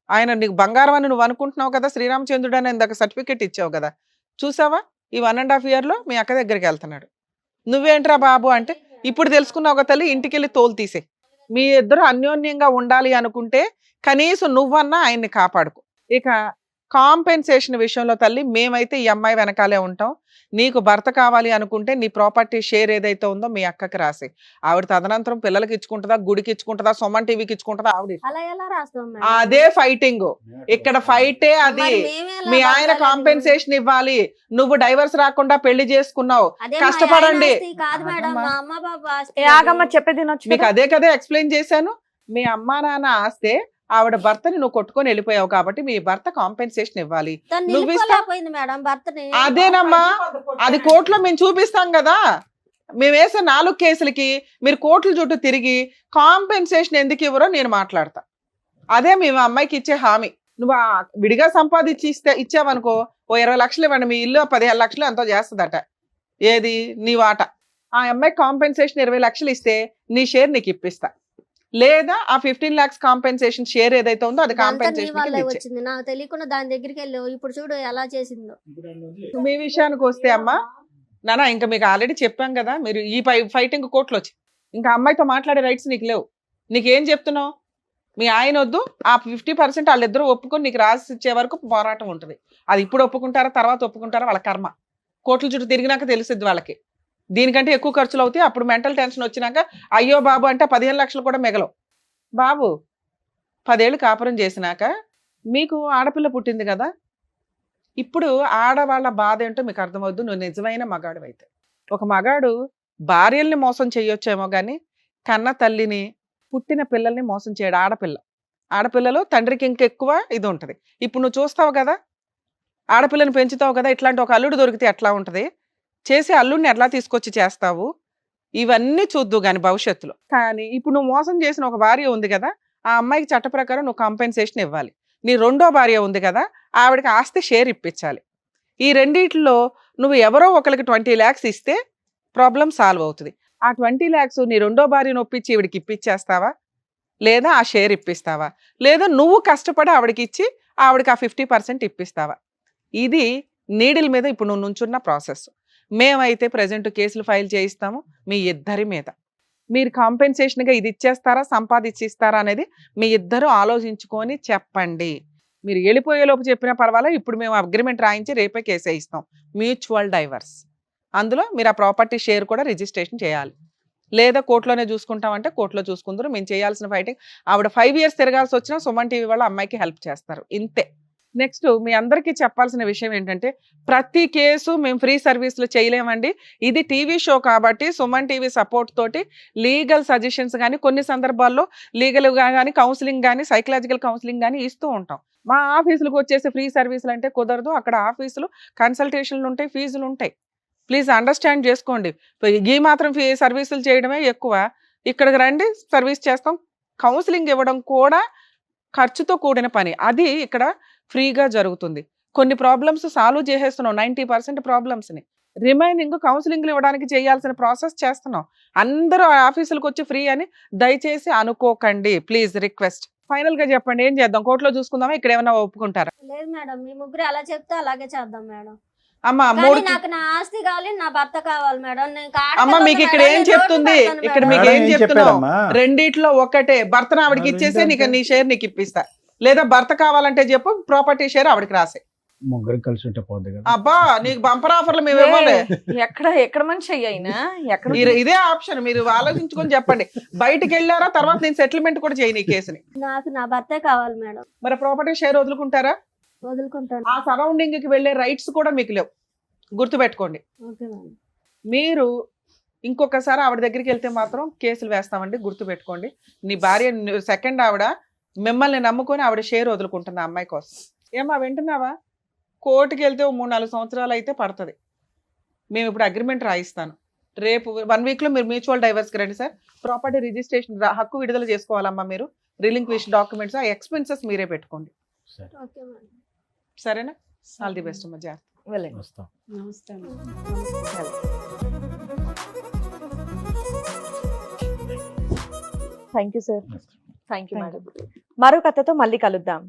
ఆయన నీకు బంగారం అని నువ్వు అనుకుంటున్నావు కదా, శ్రీరామచంద్రుడు అని ఇందాక సర్టిఫికెట్ ఇచ్చావు కదా, చూసావా? ఈ 1.5 yearలో మీ అక్క దగ్గరికి వెళ్తున్నాడు. నువ్వేంట్రా బాబు అంటే ఇప్పుడు తెలుసుకున్నావు కదా తల్లి, ఇంటికి వెళ్ళి తోలు తీసే. మీ ఇద్దరు అన్యోన్యంగా ఉండాలి అనుకుంటే కనీసం నువ్వన్నా ఆయన్ని కాపాడుకో. ఇక కాంపెన్సేషన్ విషయంలో తల్లి మేమైతే ఈ అమ్మాయి వెనకాలే ఉంటాం. నీకు భర్త కావాలి అనుకుంటే నీ ప్రాపర్టీ షేర్ ఏదైతే ఉందో మీ అక్కకి రాసి, ఆవిడ తదనంతరం పిల్లలకి ఇచ్చుకుంటుందా, గుడికి ఇచ్చుకుంటుందా, సుమన్ టీవీకి ఇచ్చుకుంటుందా, ఆవిడ అలా ఎలా రాస్తాం మేడం? అదే ఫైటింగ్. ఇక్కడ ఫైటే అది. మరి మేమే ఎలా మీ ఆయన బతకాలి? కాంపెన్సేషన్ ఇవ్వాలి. నువ్వు డైవర్స్ రాకుండా పెళ్లి చేసుకున్నావు, అదే మా కష్టపడండి. ఆయన ఆస్తి కాదు మేడం, అమ్మా. మా అమ్మ బాబు ఆస్తి. ఏ ఆగమ్మ చెప్పేది వినొచ్చు మీకు కదా? అదే కదా ఎక్స్ప్లెయిన్ చేశాను. మీ అమ్మా నాన్న ఆస్తే ఆవిడ భర్తని నువ్వు కొట్టుకొని వెళ్ళిపోయావు కాబట్టి మీ భర్త కాంపెన్సేషన్ ఇవ్వాలి. తను నువ్వు నిలుపుకోలేకపోయింది మేడం భర్తని. అదేనమ్మా, అది కోర్టులో మేము చూపిస్తాం కదా. మేము వేసే 4 కేసులకి మీరు కోర్టుల చుట్టూ తిరిగి కాంపెన్సేషన్ ఎందుకు ఇవ్వరో నేను మాట్లాడతా. అదే మేము అమ్మాయికి ఇచ్చే హామీ. నువ్వు విడిగా సంపాదించి ఇచ్చావనుకో, ఓ 20 లక్షలు ఇవ్వండి, మీ ఇల్లు 15 లక్షలు ఎంతో చేస్తుందట. ఏది నీ వాట. ఆ అమ్మాయికి కాంపెన్సేషన్ 20 లక్షలు ఇస్తే నీ షేర్ నీకు ఇప్పిస్తా. లేదా ఆ 15 lakhs కాంపెన్సేషన్ షేర్ ఏదైతే ఉందో అది ఇదంతా నీ కాంపెన్సేషన్ వల్లే వచ్చింది, నాకు తెలియకుండా దాని దగ్గరికి వెళ్ళావు. ఇప్పుడు చూడు ఎలా చేసిందో. మీ విషయానికి వస్తే అమ్మా నానా, ఇంకా మీకు ఆల్రెడీ చెప్పాం కదా, మీరు ఈ ఫైటింగ్ కోర్టులో వచ్చి ఇంకా అమ్మాయితో మాట్లాడే రైట్స్ నీకు లేవు. నీకేం చెప్తున్నావు? మీ ఆయన వద్దు, ఆ 50% వాళ్ళిద్దరూ ఒప్పుకొని నీకు రాసి ఇచ్చే వరకు పోరాటం ఉంటుంది. అది ఇప్పుడు ఒప్పుకుంటారా తర్వాత ఒప్పుకుంటారా వాళ్ళ కర్మ. కోర్టుల చుట్టూ తిరిగినాక తెలుస్తుంది వాళ్ళకి. దీనికంటే ఎక్కువ ఖర్చులు అవుతాయి. అప్పుడు మెంటల్ టెన్షన్ వచ్చినాక అయ్యో బాబు అంటే 15 లక్షలు కూడా మిగలవు. బాబు 10 ఏళ్ళు కాపురం చేసినాక మీకు ఆడపిల్ల పుట్టింది కదా, ఇప్పుడు ఆడవాళ్ళ బాధ ఏంటో మీకు అర్థమవుద్దు. నువ్వు నిజమైన మగాడు అయితే. ఒక మగాడు భార్యల్ని మోసం చేయొచ్చేమో కానీ కన్న తల్లిని, పుట్టిన పిల్లల్ని మోసం చేయడు. ఆడపిల్లలు తండ్రికి ఇంకెక్కువ ఇది ఉంటుంది. ఇప్పుడు నువ్వు చూస్తావు కదా, ఆడపిల్లని పెంచుతావు కదా, ఇట్లాంటి ఒక అల్లుడు దొరికితే ఎట్లా ఉంటుంది, చేసే అల్లుడిని ఎట్లా తీసుకొచ్చి చేస్తావు, ఇవన్నీ చూద్దు కానీ భవిష్యత్తులో. కానీ ఇప్పుడు నువ్వు మోసం చేసిన ఒక భార్య ఉంది కదా, ఆ అమ్మాయికి చట్ట ప్రకారం నువ్వు కాంపెన్సేషన్ ఇవ్వాలి. నీ రెండో భార్య ఉంది కదా, ఆవిడకి ఆస్తి షేర్ ఇప్పించాలి. ఈ రెండిట్లో నువ్వు ఎవరో ఒకరికి 20 lakhs ఇస్తే ప్రాబ్లం సాల్వ్ అవుతుంది. ఆ 20 lakhs నీ రెండో భార్యను ఒప్పించి ఈవిడికి ఇప్పించేస్తావా, లేదా ఆ షేర్ ఇప్పిస్తావా, లేదా నువ్వు కష్టపడి ఆవిడకి ఇచ్చి ఆవిడకి ఆ 50% ఇప్పిస్తావా? ఇది నీడిల్ మీద ఇప్పుడు నువ్వు నుంచున్న ప్రాసెస్. మేమైతే ప్రజెంట్ కేసులు ఫైల్ చేయిస్తాము మీ ఇద్దరి మీద. మీరు కాంపెన్సేషన్గా ఇది ఇచ్చేస్తారా, సంపాదించి ఇస్తారా అనేది మీ ఇద్దరు ఆలోచించుకొని చెప్పండి. మీరు వెళ్ళిపోయేలోపు చెప్పినా పర్వాలేదు, ఇప్పుడు మేము అగ్రిమెంట్ రాయించి రేపే కేసు ఇస్తాం. Mutual divorce. అందులో మీరు ఆ ప్రాపర్టీ షేర్ కూడా రిజిస్ట్రేషన్ చేయాలి. లేదా కోర్టులోనే చూసుకుంటామంటే కోర్టులో చూసుకుందరు. మేము చేయాల్సిన ఫైటింగ్, ఆవిడ 5 years తిరగాల్సి వచ్చినా సుమన్ టీవీ వాళ్ళు అమ్మాయికి హెల్ప్ చేస్తారు, ఇంతే. నెక్స్ట్ మీ అందరికీ చెప్పాల్సిన విషయం ఏంటంటే, ప్రతి కేసు మేము ఫ్రీ సర్వీస్లో చేయలేమండి. ఇది టీవీ షో కాబట్టి సుమన్ టీవీ సపోర్ట్ తోటి లీగల్ సజెషన్స్ కానీ, కొన్ని సందర్భాల్లో లీగల్గా కానీ, కౌన్సిలింగ్ కానీ, సైకలాజికల్ కౌన్సిలింగ్ కానీ ఇస్తూ ఉంటాం. మా ఆఫీసులకు వచ్చేసి ఫ్రీ సర్వీసులు అంటే కుదరదు. అక్కడ ఆఫీసులు కన్సల్టేషన్లు ఉంటాయి, ఫీజులు ఉంటాయి. ప్లీజ్ అండర్స్టాండ్ చేసుకోండి. ఈ మాత్రం సర్వీసులు చేయడమే ఎక్కువ. ఇక్కడికి రండి, సర్వీస్ చేస్తాం. కౌన్సిలింగ్ ఇవ్వడం కూడా ఖర్చుతో కూడిన పని. అది ఇక్కడ ఫ్రీగా జరుగుతుంది. కొన్ని ప్రాబ్లమ్స్ సాల్వ్ చేసేస్తున్నాం, 90% ప్రాబ్లమ్స్ని. రిమైనింగ్ కౌన్సిలింగ్లు ఇవ్వడానికి చేయాల్సిన ప్రాసెస్ చేస్తున్నాం. అందరూ ఆఫీసులకు వచ్చి ఫ్రీ అని దయచేసి అనుకోకండి, ప్లీజ్ రిక్వెస్ట్. ఫైనల్గా చెప్పండి, ఏం చేద్దాం? కోర్టులో చూసుకుందామా, ఇక్కడ ఏమైనా ఒప్పుకుంటారా? లేదు మేడం, మీ ముగ్గురు ఎలా చెప్తే అలాగే చేద్దాం మేడం. అమ్మా కానీ నాకు నా ఆస్తి కావాలి, నా భర్త కావాలి మేడం. నేను అమ్మ మీకు ఇక్కడ ఏం చెప్తుంది, ఇక్కడ మీకు ఏం చెప్తున్నావు? రెండిట్లో ఒకటే. భర్తను ఆవిడకి ఇచ్చేసి నీ షేర్ నీకు ఇప్పిస్తా, లేదా భర్త కావాలంటే చెప్పు, ప్రాపర్టీ షేర్ ఆవిడకి రాసే. ముగ్గురు కలిసి ఉంటే పోద్ది కదా. అబ్బా నీకు బంపర్ ఆఫర్లు మేము ఇవ్వాలి. ఎక్కడ మనిషి అయ్యినా ఎక్కడ మీరు ఇదే ఆప్షన్, మీరు ఆలోచించుకొని చెప్పండి. బయటికి వెళ్ళారా, తర్వాత నేను సెటిల్మెంట్ కూడా చేయను ఈ కేసుని. నాకు నా భర్తే కావాలి మేడం. మరి ప్రాపర్టీ షేర్ వదులుకుంటారా? వదులుకుంటాను. ఆ సరౌండింగ్ కి వెళ్ళే రైట్స్ కూడా మీకు లేవు, గుర్తుపెట్టుకోండి. Okay madam. మీరు ఇంకొకసారి ఆవిడ దగ్గరికి వెళ్తే మాత్రం కేసులు వేస్తామండి, గుర్తుపెట్టుకోండి. నీ భార్య సెకండ్ ఆవిడ మిమ్మల్ని నమ్ముకొని ఆవిడ షేర్ వదులుకుంటుంది ఆ అమ్మాయి కోసం. ఏమా వింటున్నావా? కోర్టుకి వెళ్తే 3-4 సంవత్సరాలు అయితే పడుతుంది. మేము ఇప్పుడు అగ్రిమెంట్ రాయిస్తాను, రేపు 1 week లో మీరు మ్యూచువల్ డైవర్స్కి రండి సార్. ప్రాపర్టీ రిజిస్ట్రేషన్ హక్కు విడుదల చేసుకోవాలమ్మా మీరు. రిలింక్విష్ డాక్యుమెంట్స్ ఆ ఎక్స్పెన్సెస్ మీరే పెట్టుకోండి. Okay madam. సరేనా? ఆల్ ది బెస్ట్ అమ్మా. జాగ్రత్త. వెళ్ళండి. వస్తాం. నమస్తే అమ్మా. Thank you sir. Thank you madam. మరో కథతో మళ్ళీ కలుద్దాం.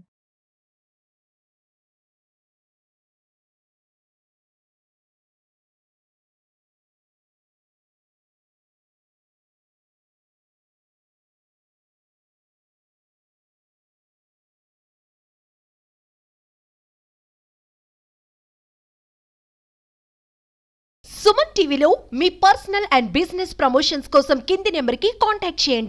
సుమన్ టీవీలో మీ పర్సనల్ అండ్ బిజినెస్ ప్రమోషన్స్ కోసం కింది నెంబర్కి కాంటాక్ట్ చేయండి.